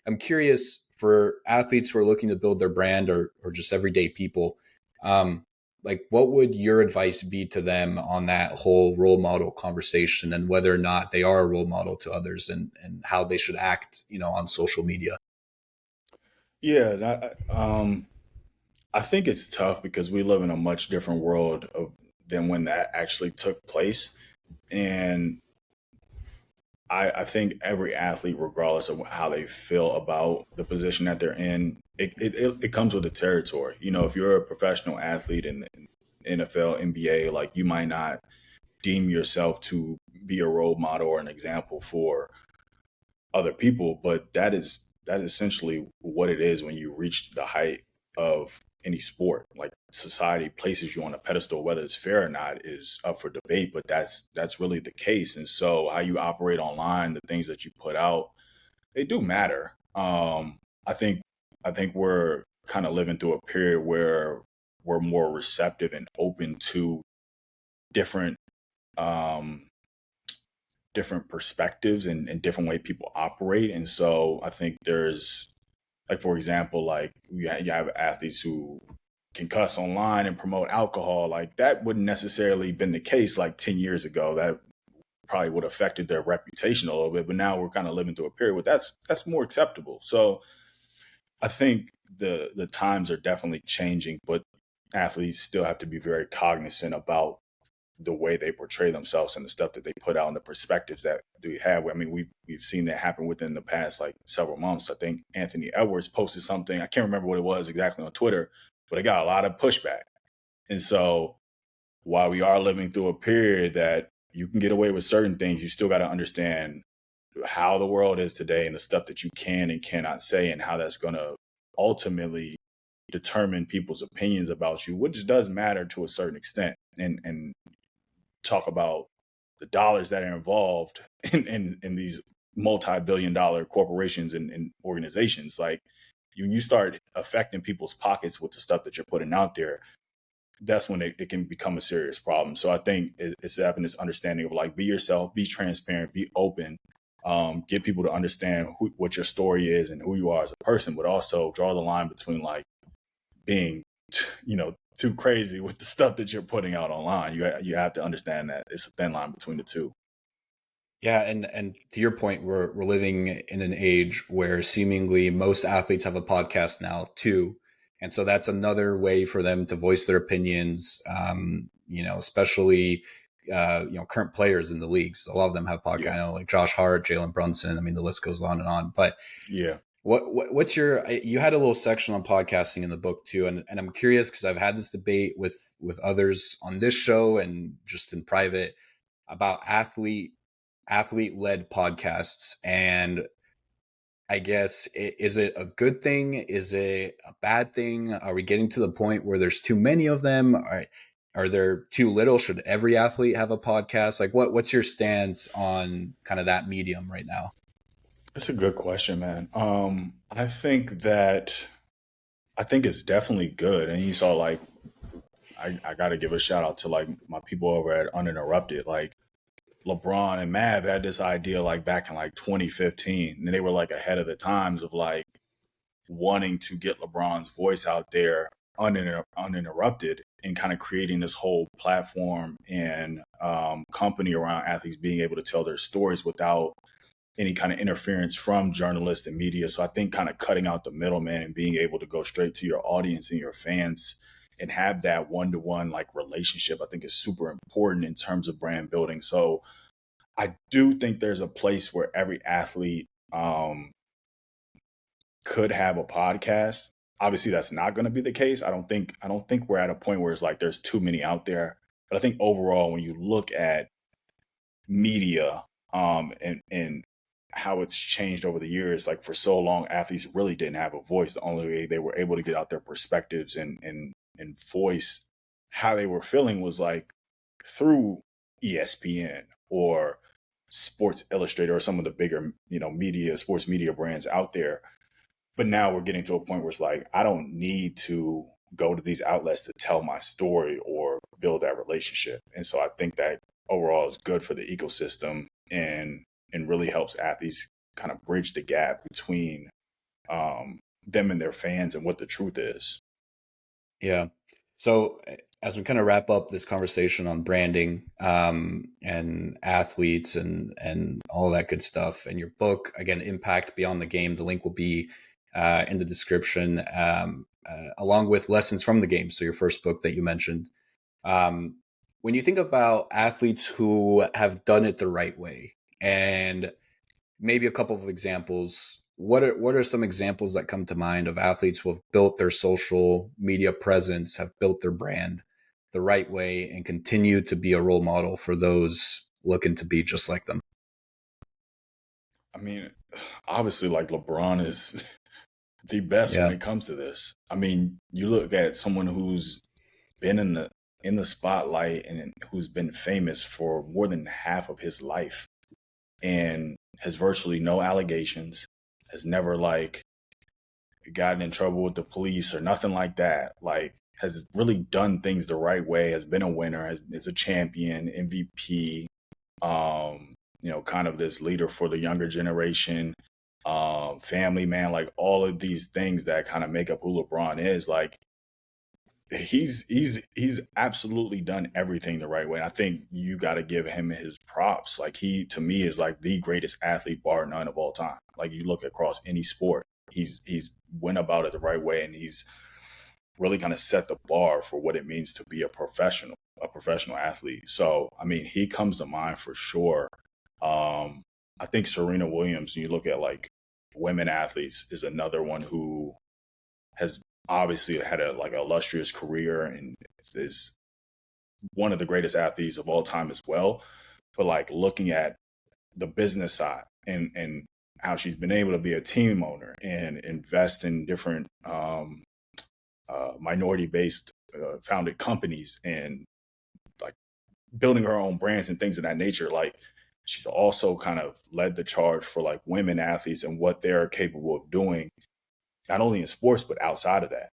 I'm curious for athletes who are looking to build their brand, or just everyday people, um, like what would your advice be to them on that whole role model conversation, and whether or not they are a role model to others, and how they should act, on social media? Yeah, I think it's tough because we live in a much different world than when that actually took place. And I think every athlete, regardless of how they feel about the position that they're in, it comes with the territory. If you're a professional athlete in NFL, NBA, like you might not deem yourself to be a role model or an example for other people, but that is essentially what it is when you reach the height of any sport. Like society places you on a pedestal, whether it's fair or not is up for debate, but that's really the case. And so how you operate online, the things that you put out, they do matter. I think we're kind of living through a period where we're more receptive and open to different um different perspectives and different way people operate. And so I think there's, like, for example, like you have athletes who can cuss online and promote alcohol. Like that wouldn't necessarily been the case like 10 years ago. That probably would have affected their reputation a little bit. But now we're kind of living through a period where that's more acceptable. So I think the times are definitely changing, but athletes still have to be very cognizant about the way they portray themselves and the stuff that they put out and the perspectives that we have. I mean, we've seen that happen within the past like several months. I think Anthony Edwards posted something. I can't remember what it was exactly on Twitter, but it got a lot of pushback. And so while we are living through a period that you can get away with certain things, you still got to understand how the world is today and the stuff that you can and cannot say and how that's going to ultimately determine people's opinions about you, which does matter to a certain extent. And talk about the dollars that are involved in these multi-billion-dollar corporations and organizations. Like you start affecting people's pockets with the stuff that you're putting out there, that's when it can become a serious problem. So I think it's having this understanding of like, be yourself, be transparent, be open, get people to understand what your story is and who you are as a person, but also draw the line between like being, too crazy with the stuff that you're putting out online. You have to understand that it's a thin line between the two. Yeah, and to your point, we're living in an age where seemingly most athletes have a podcast now too, and so that's another way for them to voice their opinions. Especially current players in the leagues. A lot of them have podcasts. Yeah, Like Josh Hart, Jalen Brunson. I mean, the list goes on and on. But yeah, what's your? You had a little section on podcasting in the book too, and I'm curious because I've had this debate with others on this show and just in private about athlete led podcasts. And I guess, is it a good thing? Is it a bad thing? Are we getting to the point where there's too many of them? Are there too little? Should every athlete have a podcast? Like what's your stance on kind of that medium right now? it's a good question, man. I think it's definitely good. And you saw like I got to give a shout out to like my people over at Uninterrupted. Like LeBron and Mav had this idea like back in like 2015, and they were like ahead of the times of like wanting to get LeBron's voice out there uninterrupted and kind of creating this whole platform and company around athletes being able to tell their stories without any kind of interference from journalists and media. So I think kind of cutting out the middleman and being able to go straight to your audience and your fans and have that one-to-one like relationship, I think is super important in terms of brand building. So I do think there's a place where every athlete could have a podcast. Obviously, that's not going to be the case. I don't think we're at a point where it's like there's too many out there. But I think overall, when you look at media and how it's changed over the years, like for so long, athletes really didn't have a voice. The only way they were able to get out their perspectives and voice how they were feeling was like through ESPN or Sports Illustrated or some of the bigger, sports media brands out there. But now we're getting to a point where it's like, I don't need to go to these outlets to tell my story or build that relationship. And so I think that overall is good for the ecosystem and really helps athletes kind of bridge the gap between them and their fans and what the truth is. Yeah. So as we kind of wrap up this conversation on branding and athletes and all that good stuff, and your book again, Impact Beyond the Game, the link will be in the description, along with Lessons from the Game. So your first book that you mentioned. Um, when you think about athletes who have done it the right way, and maybe a couple of examples. What are some examples that come to mind of athletes who have built their social media presence, have built their brand the right way, and continue to be a role model for those looking to be just like them? I mean, obviously, like LeBron is the best when Yeah, it comes to this. I mean, you look at someone who's been in the spotlight and who's been famous for more than half of his life and has virtually no allegations, has never like gotten in trouble with the police or nothing like that. Like has really done things the right way, has been a winner, is a champion, MVP, kind of this leader for the younger generation, family man, like all of these things that kind of make up who LeBron is. Like he's absolutely done everything the right way. And I think you got to give him his props. Like he to me is like the greatest athlete bar none of all time. Like you look across any sport, he's went about it the right way, and he's really kind of set the bar for what it means to be a professional athlete. So I mean, he comes to mind for sure. I think Serena Williams, you look at like women athletes, is another one who has obviously had a like an illustrious career and is one of the greatest athletes of all time as well. But like looking at the business side and how she's been able to be a team owner and invest in different minority based founded companies and like building her own brands and things of that nature. Like she's also kind of led the charge for like women athletes and what they're capable of doing, not only in sports, but outside of that,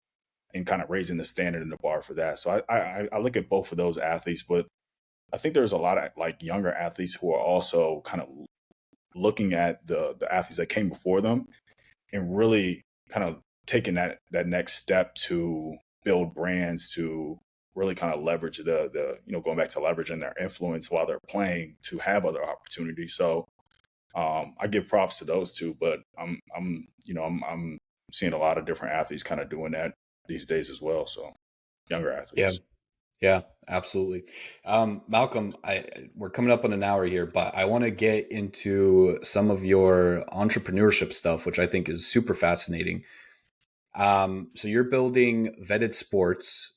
and kind of raising the standard and the bar for that. So I look at both of those athletes, but I think there's a lot of like younger athletes who are also kind of looking at the athletes that came before them and really kind of taking that next step to build brands, to really kind of leverage going back to leveraging their influence while they're playing to have other opportunities. So I give props to those two, but I'm seeing a lot of different athletes kind of doing that these days as well. So younger yeah, athletes. yeah, absolutely. Malcolm, we're coming up on an hour here, but I want to get into some of your entrepreneurship stuff, which I think is super fascinating. So you're building Vetted Sports,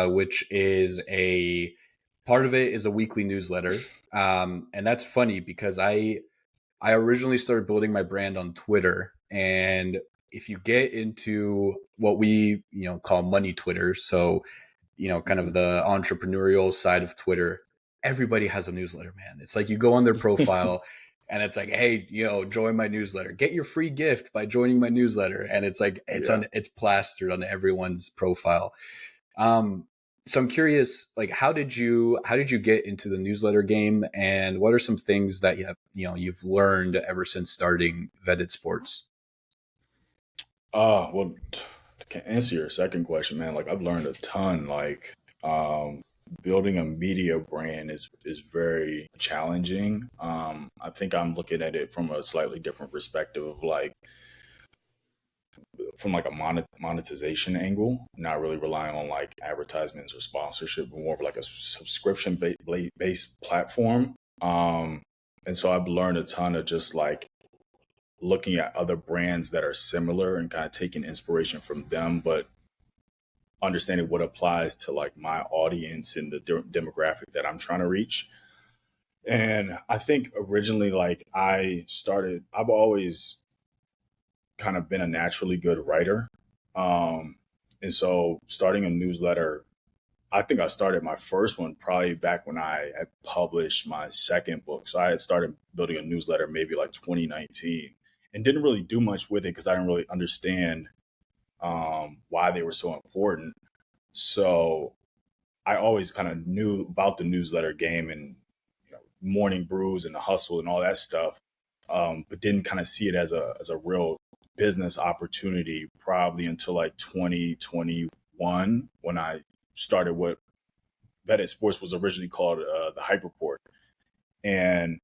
which is a part of it is a weekly newsletter, and that's funny because I originally started building my brand on Twitter, and if you get into what we call money Twitter, so kind of the entrepreneurial side of Twitter, everybody has a newsletter, man. It's like you go on their profile and it's like, hey, join my newsletter. Get your free gift by joining my newsletter. And it's like Yeah. it's plastered on everyone's profile. Um, so I'm curious, like how did you get into the newsletter game, and what are some things that you've learned ever since starting Vetted Sports? Well, to answer your second question, man, like I've learned a ton. Like, building a media brand is very challenging. I think I'm looking at it from a slightly different perspective of like from like a monetization angle, not really relying on like advertisements or sponsorship, but more of like a subscription based platform. And so I've learned a ton of just like looking at other brands that are similar and kind of taking inspiration from them, but understanding what applies to like my audience and the demographic that I'm trying to reach. And I think originally, like I've always kind of been a naturally good writer. Um, and so starting a newsletter, I think I started my first one probably back when I had published my second book. So I had started building a newsletter maybe like 2019 and didn't really do much with it because I didn't really understand why they were so important. So I always kind of knew about the newsletter game and morning brews and the hustle and all that stuff, but didn't kind of see it as a real business opportunity probably until like 2021 when I started what Vetted Sports was originally called the Hyperport, and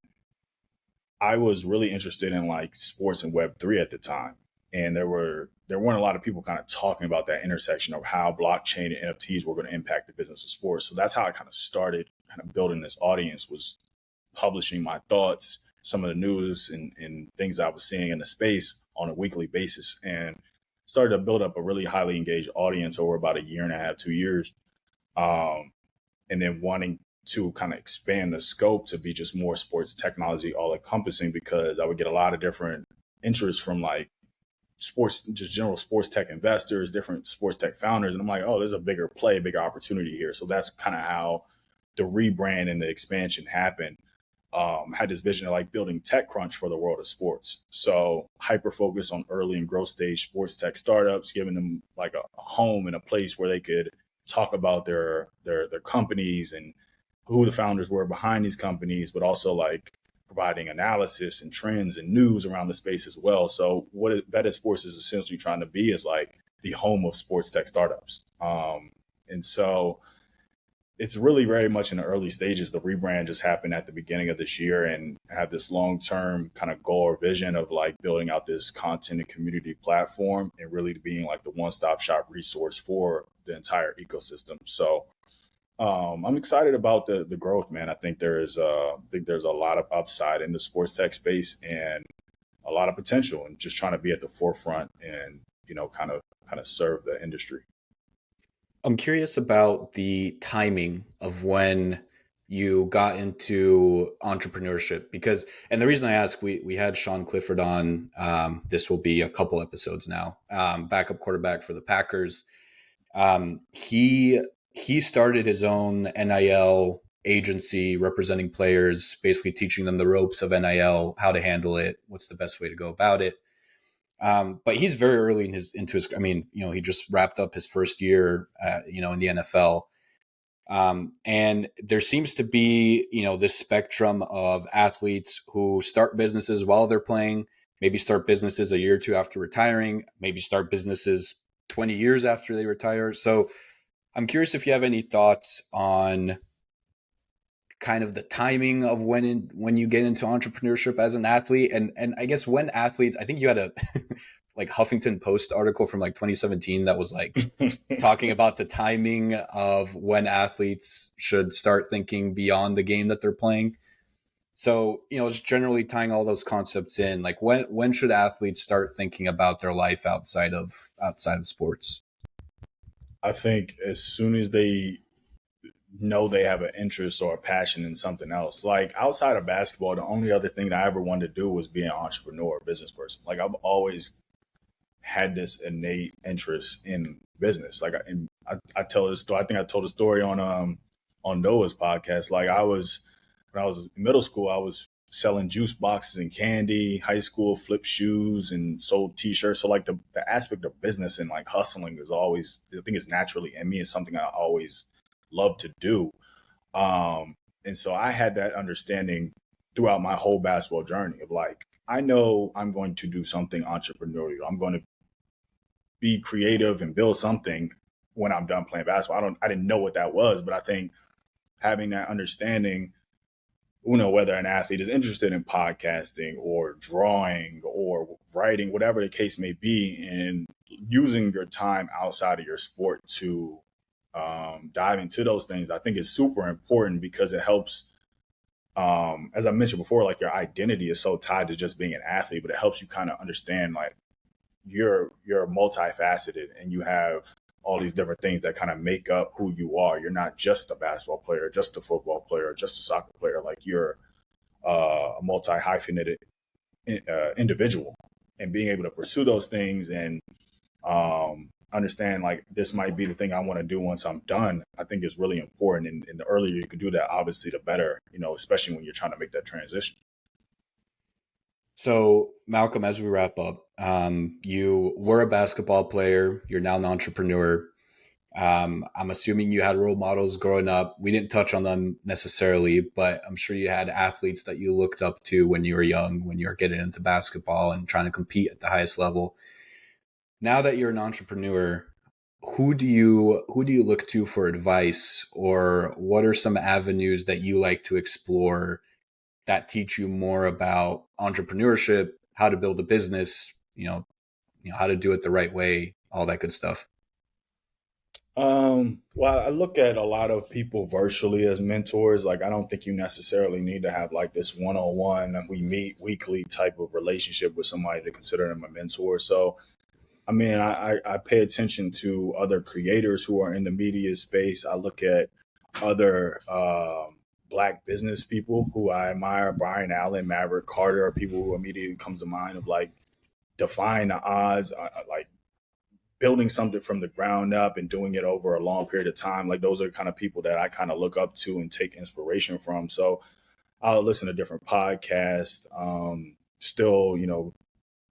I was really interested in like sports and Web3 at the time, and there weren't a lot of people kind of talking about that intersection of how blockchain and NFTs were going to impact the business of sports. So that's how I kind of started kind of building this audience, was publishing my thoughts, some of the news and things I was seeing in the space on a weekly basis, and started to build up a really highly engaged audience over about a year and a half, 2 years. Um, and then wanting to kind of expand the scope to be just more sports technology all encompassing, because I would get a lot of different interests from like sports, just general sports tech investors, different sports tech founders. And I'm like, oh, there's a bigger play, bigger opportunity here. So that's kind of how the rebrand and the expansion happened. Had this vision of like building TechCrunch for the world of sports. So hyper focus on early and growth stage sports tech startups, giving them like a home and a place where they could talk about their companies and who the founders were behind these companies, but also like providing analysis and trends and news around the space as well. So what Vetted Sports is essentially trying to be is like the home of sports tech startups. And so it's really very much in the early stages. The rebrand just happened at the beginning of this year, and have this long-term kind of goal or vision of like building out this content and community platform and really being like the one-stop shop resource for the entire ecosystem. So I'm excited about the growth, man. I think there's a lot of upside in the sports tech space and a lot of potential, and just trying to be at the forefront and kind of serve the industry. I'm curious about the timing of when you got into entrepreneurship because, and the reason I ask, we had Sean Clifford on. This will be a couple episodes now. Backup quarterback for the Packers. He started his own NIL agency representing players, basically teaching them the ropes of NIL, how to handle it, what's the best way to go about it. But he's very early into his. I mean, he just wrapped up his first year, in the NFL. And there seems to be, this spectrum of athletes who start businesses while they're playing, maybe start businesses a year or two after retiring, maybe start businesses 20 years after they retire. So I'm curious if you have any thoughts on kind of the timing of when you get into entrepreneurship as an athlete, and I guess when athletes. I think you had a like Huffington Post article from like 2017 that was like talking about the timing of when athletes should start thinking beyond the game that they're playing. So, just generally tying all those concepts in, like when should athletes start thinking about their life outside of sports? I think as soon as they know they have an interest or a passion in something else. Like outside of basketball, the only other thing that I ever wanted to do was be an entrepreneur, a business person. Like I've always had this innate interest in business. Like I tell this story. I think I told a story on Noah's podcast. Like when I was in middle school, I was selling juice boxes and candy. High school, flipped shoes and sold T-shirts. So like the aspect of business and like hustling is always, I think it's naturally in me. It's something I always love to do. And so I had that understanding throughout my whole basketball journey of like, I know I'm going to do something entrepreneurial. I'm going to be creative and build something when I'm done playing basketball. I didn't know what that was, but I think having that understanding, whether an athlete is interested in podcasting or drawing or writing, whatever the case may be, and using your time outside of your sport to dive into those things, I think is super important because it helps. As I mentioned before, like your identity is so tied to just being an athlete, but it helps you kind of understand like you're multifaceted and you have all these different things that kind of make up who you are. You're not just a basketball player, just a football player, just a soccer player. Like you're a multi hyphenated individual, and being able to pursue those things and understand like this might be the thing I want to do once I'm done, I think is really important. And the earlier you can do that, obviously, the better, especially when you're trying to make that transition. So, Malcolm, as we wrap up, you were a basketball player. You're now an entrepreneur. I'm assuming you had role models growing up. We didn't touch on them necessarily, but I'm sure you had athletes that you looked up to when you were young, when you were getting into basketball and trying to compete at the highest level. Now that you're an entrepreneur, who do you look to for advice, or what are some avenues that you like to explore that teach you more about entrepreneurship, how to build a business, how to do it the right way, all that good stuff? Well, I look at a lot of people virtually as mentors. Like, I don't think you necessarily need to have like this one-on-one and we meet weekly type of relationship with somebody to consider them a mentor. So, I mean, I pay attention to other creators who are in the media space. I look at other black business people who I admire. Brian Allen, Maverick Carter are people who immediately comes to mind of like defying the odds, like building something from the ground up and doing it over a long period of time. Like, those are kind of people that I kind of look up to and take inspiration from. So I'll listen to different podcasts. Still,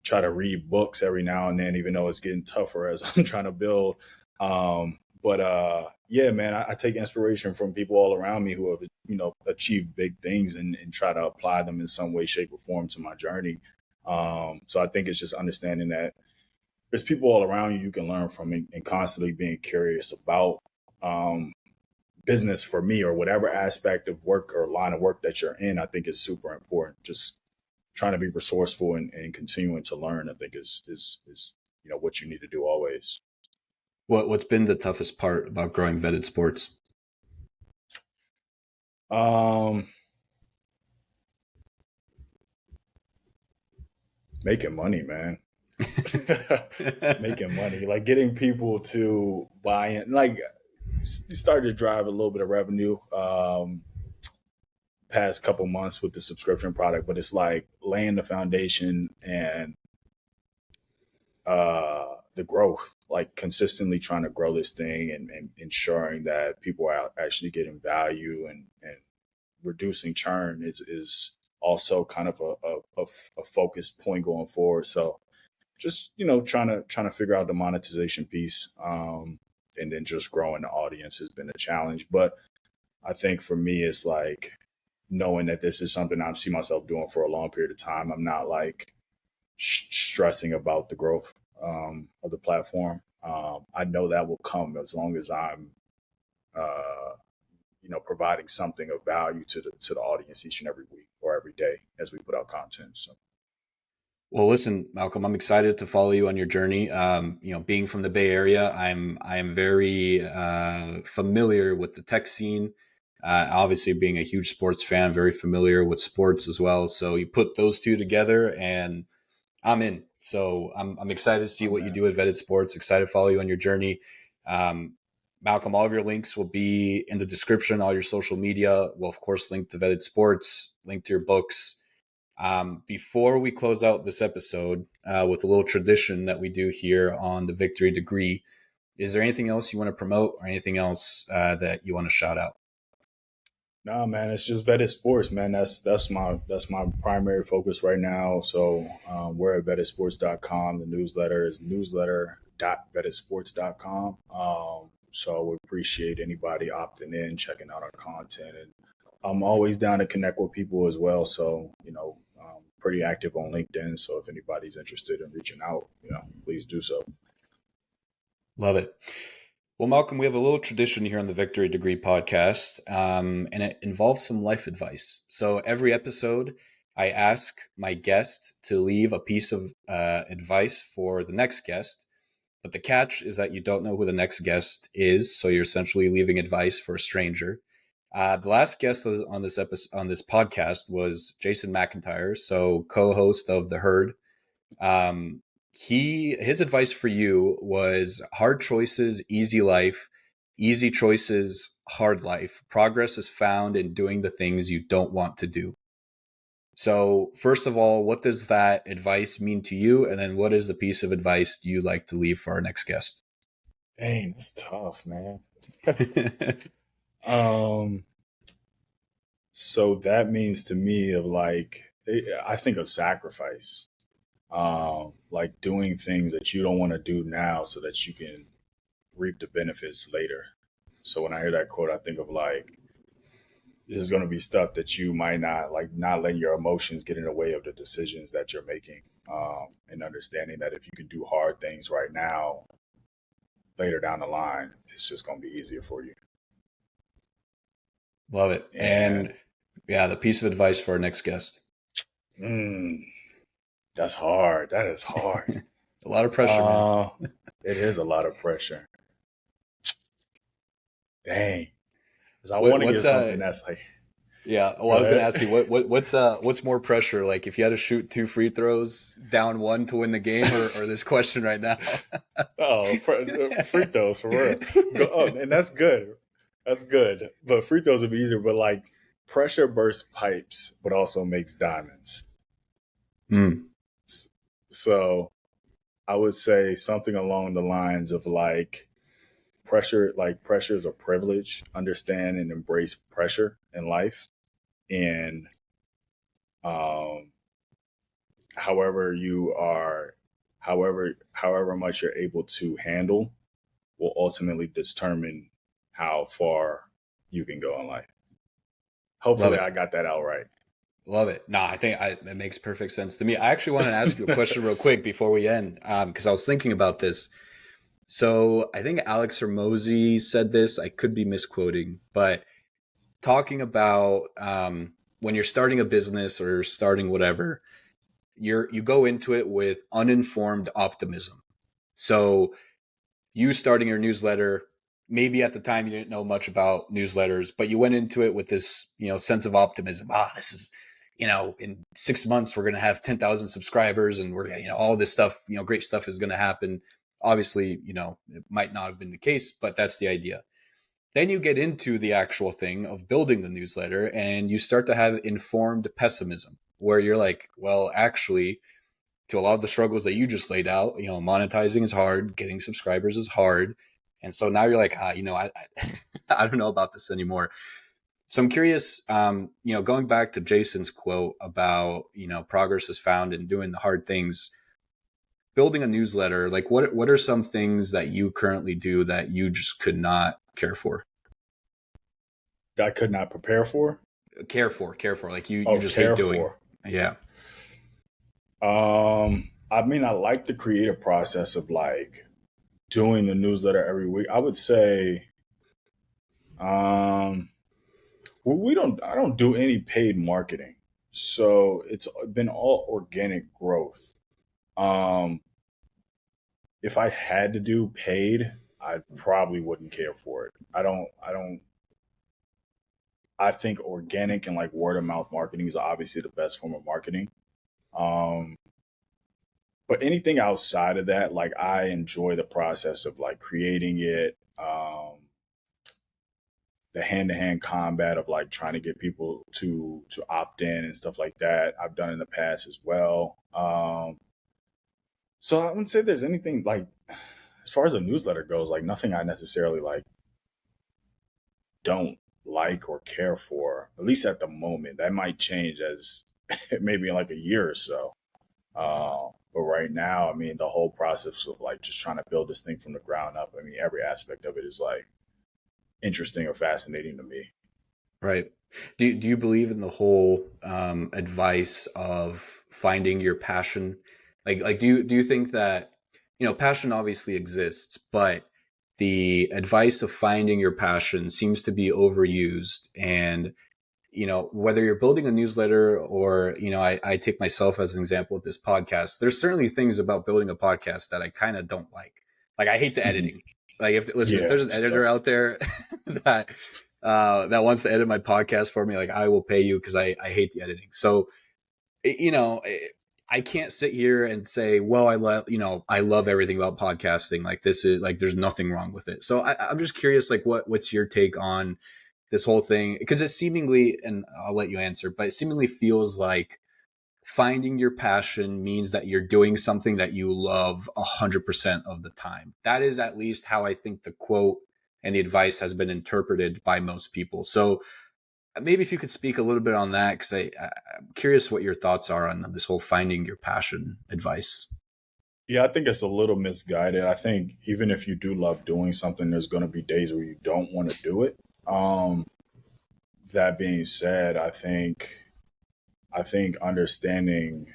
try to read books every now and then, even though it's getting tougher as I'm trying to build. But yeah, man, I take inspiration from people all around me who have, achieved big things, and try to apply them in some way, shape, or form to my journey. So I think it's just understanding that there's people all around you can learn from, and constantly being curious about um, business for me, or whatever aspect of work or line of work that you're in. I think is super important. Just trying to be resourceful, and continuing to learn, I think is what you need to do always. What's been the toughest part about growing vetted sports? Um, Making money, man. Making money, like getting people to buy in. Like, you started to drive a little bit of revenue past couple months with the subscription product, but it's like laying the foundation and the growth, like consistently trying to grow this thing, and ensuring that people are actually getting value, and reducing churn is also kind of a focus point going forward. So just trying to figure out the monetization piece, and then just growing the audience has been a challenge. But I think for me, it's like knowing that this is something I see myself doing for a long period of time. I'm not like stressing about the growth of the platform. I know that will come as long as I'm, uh, providing something of value to the audience each and every week or every day as we put out content. So, Well, listen, Malcolm, I'm excited to follow you on your journey. Being from the Bay Area, I am very familiar with the tech scene. Obviously, being a huge sports fan, very familiar with sports as well. So you put those two together, and I'm in. So I'm excited to see oh what you man, do at Vetted Sports. Excited to follow you on your journey. Um, Malcolm, all of your links will be in the description. All your social media will, of course, link to Vetted Sports, link to your books. Before we close out this episode with a little tradition that we do here on the Victory Degree, is there anything else you want to promote, or anything else that you want to shout out? nah, man, it's just vetted sports, man. That's my primary focus right now. So we're at vettedsports.com. The newsletter is newsletter.vettedsports.com. So we appreciate anybody opting in, checking out our content, and I'm always down to connect with people as well. So pretty active on LinkedIn. So if anybody's interested in reaching out, please do so. Love it. Well, Malcolm, we have a little tradition here on the Victory Degree podcast, and it involves some life advice. So every episode, I ask my guest to leave a piece of advice for the next guest. But the catch is that you don't know who the next guest is, so you're essentially leaving advice for a stranger. The last guest on this episode, on this podcast, was Jason McIntyre, so co-host of The Herd. Um, his advice for you was hard choices, easy life, easy choices, hard life. Progress is found in doing the things you don't want to do. So, first of all, what does that advice mean to you? And then what is the piece of advice you like to leave for our next guest? Dang, it's tough, man. um, so that means to me of like, I think of sacrifice, like doing things that you don't want to do now so that you can reap the benefits later. So when I hear that quote, I think of like, there's going to be stuff that you might not like, not letting your emotions get in the way of the decisions that you're making. And understanding that if you can do hard things right now, later down the line, it's just going to be easier for you. Love it. And And yeah, the piece of advice for our next guest. mm, that's hard. That is hard. A lot of pressure, man. Uh, it is a lot of pressure. Dang. Because I want to What's give something that's like, yeah, well, go I was going to ahead. ask you what's more pressure, like if you had to shoot two free throws down one to win the game, or this question right now. Oh, free throws for real. Go, oh, and that's good. That's good. But free throws would be easier. But like pressure bursts pipes, but also makes diamonds. Mm, So I would say something along the lines of like pressure is a privilege. Understand and embrace pressure in life, and um, however you are, however much you're able to handle will ultimately determine how far you can go in life. love Hopefully, it. I got that out right. Love it. No, I think it makes perfect sense to me. I actually wanted to ask you a question real quick before we end, because I was thinking about this. So I think Alex Hermosi said this. I could be misquoting, but talking about when you're starting a business or starting whatever, you go into it with uninformed optimism. So you starting your newsletter, maybe at the time you didn't know much about newsletters, but you went into it with this, sense of optimism. This is, in 6 months, we're going to have 10,000 subscribers and we're, all this stuff, great stuff is going to happen. Obviously, it might not have been the case, but that's the idea. Then you get into the actual thing of building the newsletter and you start to have informed pessimism where you're like, well, actually, to a lot of the struggles that you just laid out, monetizing is hard, getting subscribers is hard. And so now you're like, I don't know about this anymore. So I'm curious, going back to Jason's quote about, progress is found in doing the hard things, building a newsletter, like what are some things that you currently do that you just could not care for? I could not prepare for. Care for, like you Oh, just hate care doing. for. Yeah. I mean, I like the creative process of like doing the newsletter every week. I would say, um, we don't. I don't do any paid marketing, so it's been all organic growth. Um, if I had to do paid, I probably wouldn't care for it. I don't. I don't. I think organic and like word of mouth marketing is obviously the best form of marketing. Um, but anything outside of that, like I enjoy the process of like creating it, the hand to hand combat of like trying to get people to opt in and stuff like that. I've done in the past as well. So I wouldn't say there's anything like as far as a newsletter goes, like nothing I necessarily like don't like or care for. At least at the moment, that might change as maybe in like a year or so. But right now, I mean, the whole process of like just trying to build this thing from the ground up. I mean, every aspect of it is like interesting or fascinating to me. Right. Do you believe in the whole advice of finding your passion? Like do you think that passion obviously exists, but the advice of finding your passion seems to be overused, and whether you're building a newsletter or I take myself as an example with this podcast, there's certainly things about building a podcast that I kind of don't like. Like I hate the Mhm. editing. Like if Yeah, there's an editor out there that that wants to edit my podcast for me, like I will pay you because I hate the editing. So you know I can't sit here and say, well, I love everything about podcasting. Like this is like there's nothing wrong with it. So I'm just curious, like what's your take on this whole thing? Because it seemingly, and I'll let you answer, but it seemingly feels like finding your passion means that you're doing something that you love 100% of the time. That is at least how I think the quote and the advice has been interpreted by most people. So maybe if you could speak a little bit on that, because I'm curious what your thoughts are on this whole finding your passion advice. Yeah, I think it's a little misguided. I think even if you do love doing something, there's going to be days where you don't want to do it. That being said, I think understanding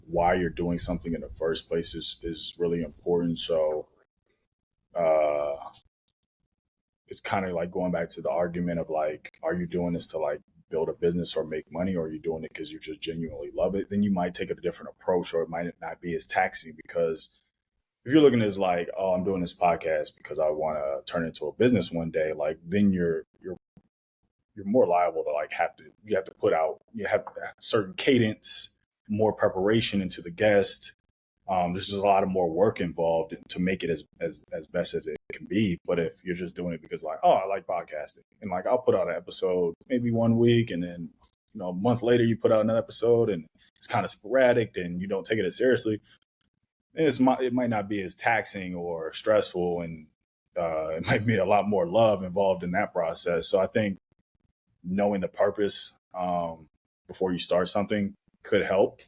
why you're doing something in the first place is really important. So uh, it's kind of like going back to the argument of like, are you doing this to like build a business or make money, or are you doing it because you just genuinely love it? Then you might take a different approach, or it might not be as taxing. Because if you're looking at it as like, oh, I'm doing this podcast because I want to turn it into a business one day, like then you're more liable to like have to put out, you have certain cadence, more preparation into the guest. There's just a lot of more work involved to make it as best as it can be. But if you're just doing it because like, oh, I like podcasting, and like I'll put out an episode maybe one week, and then a month later you put out another episode, and it's kind of sporadic, and you don't take it as seriously, and it might not be as taxing or stressful, and it might be a lot more love involved in that process. So I think knowing the purpose before you start something could help.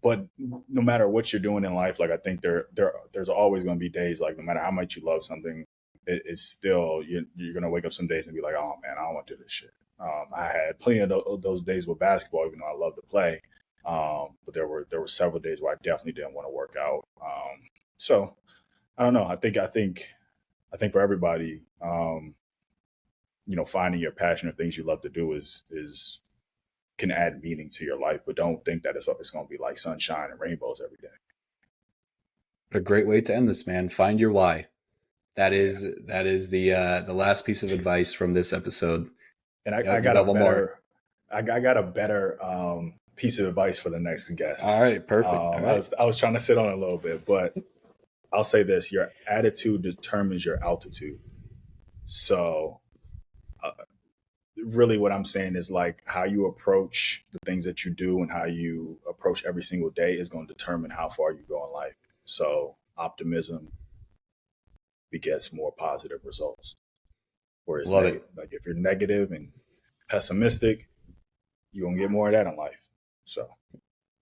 But no matter what you're doing in life, like I think there's always going to be days like no matter how much you love something, it's still you're going to wake up some days and be like, oh man, I don't want to do this shit. I had plenty of those days with basketball, even though I love to play. But there were several days where I definitely didn't want to work out. So I don't know. I think for everybody, finding your passion or things you love to do is can add meaning to your life, but don't think that it's going to be like sunshine and rainbows every day. What a great way to end this, man. Find your why. That Yeah. is the last piece of advice from this episode. And You got one more. I got a better piece of advice for the next guest. All right, perfect. All right. I was trying to sit on it a little bit, but I'll say this: your attitude determines your altitude. So, uh, really, what I'm saying is like how you approach the things that you do and how you approach every single day is going to determine how far you go in life. So, optimism begets more positive results. Whereas Love it. negative, like if you're negative and pessimistic, you're gonna get more of that in life. So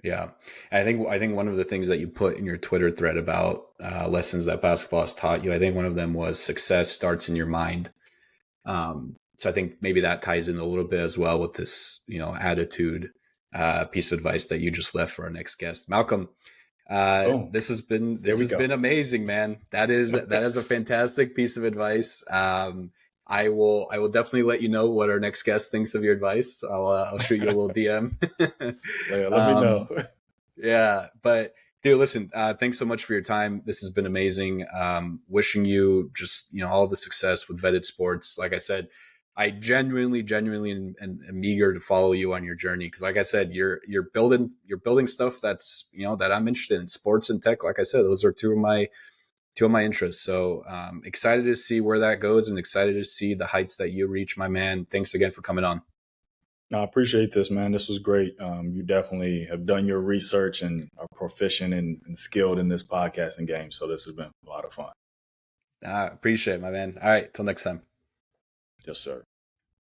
Yeah, I think one of the things that you put in your Twitter thread about lessons that basketball has taught you, I think one of them was success starts in your mind. So I think maybe that ties in a little bit as well with this, attitude piece of advice that you just left for our next guest, Malcolm. boom, there This we has go. been amazing, man. That is a fantastic piece of advice. I will definitely let you know what our next guest thinks of your advice. I'll shoot you a little DM. Let me know. um, yeah, but dude, listen. Thanks so much for your time. This has been amazing. Wishing you just all the success with Vetted Sports. Like I said, I genuinely am eager to follow you on your journey because, like I said, you're building stuff that's that I'm interested in. Sports and tech. Like I said, those are two of my interests. So excited to see where that goes and excited to see the heights that you reach, my man. Thanks again for coming on. No, I appreciate this, man. This was great. You definitely have done your research and are proficient and skilled in this podcasting game. So this has been a lot of fun. Appreciate it, my man. All right, till next time. Yes, sir.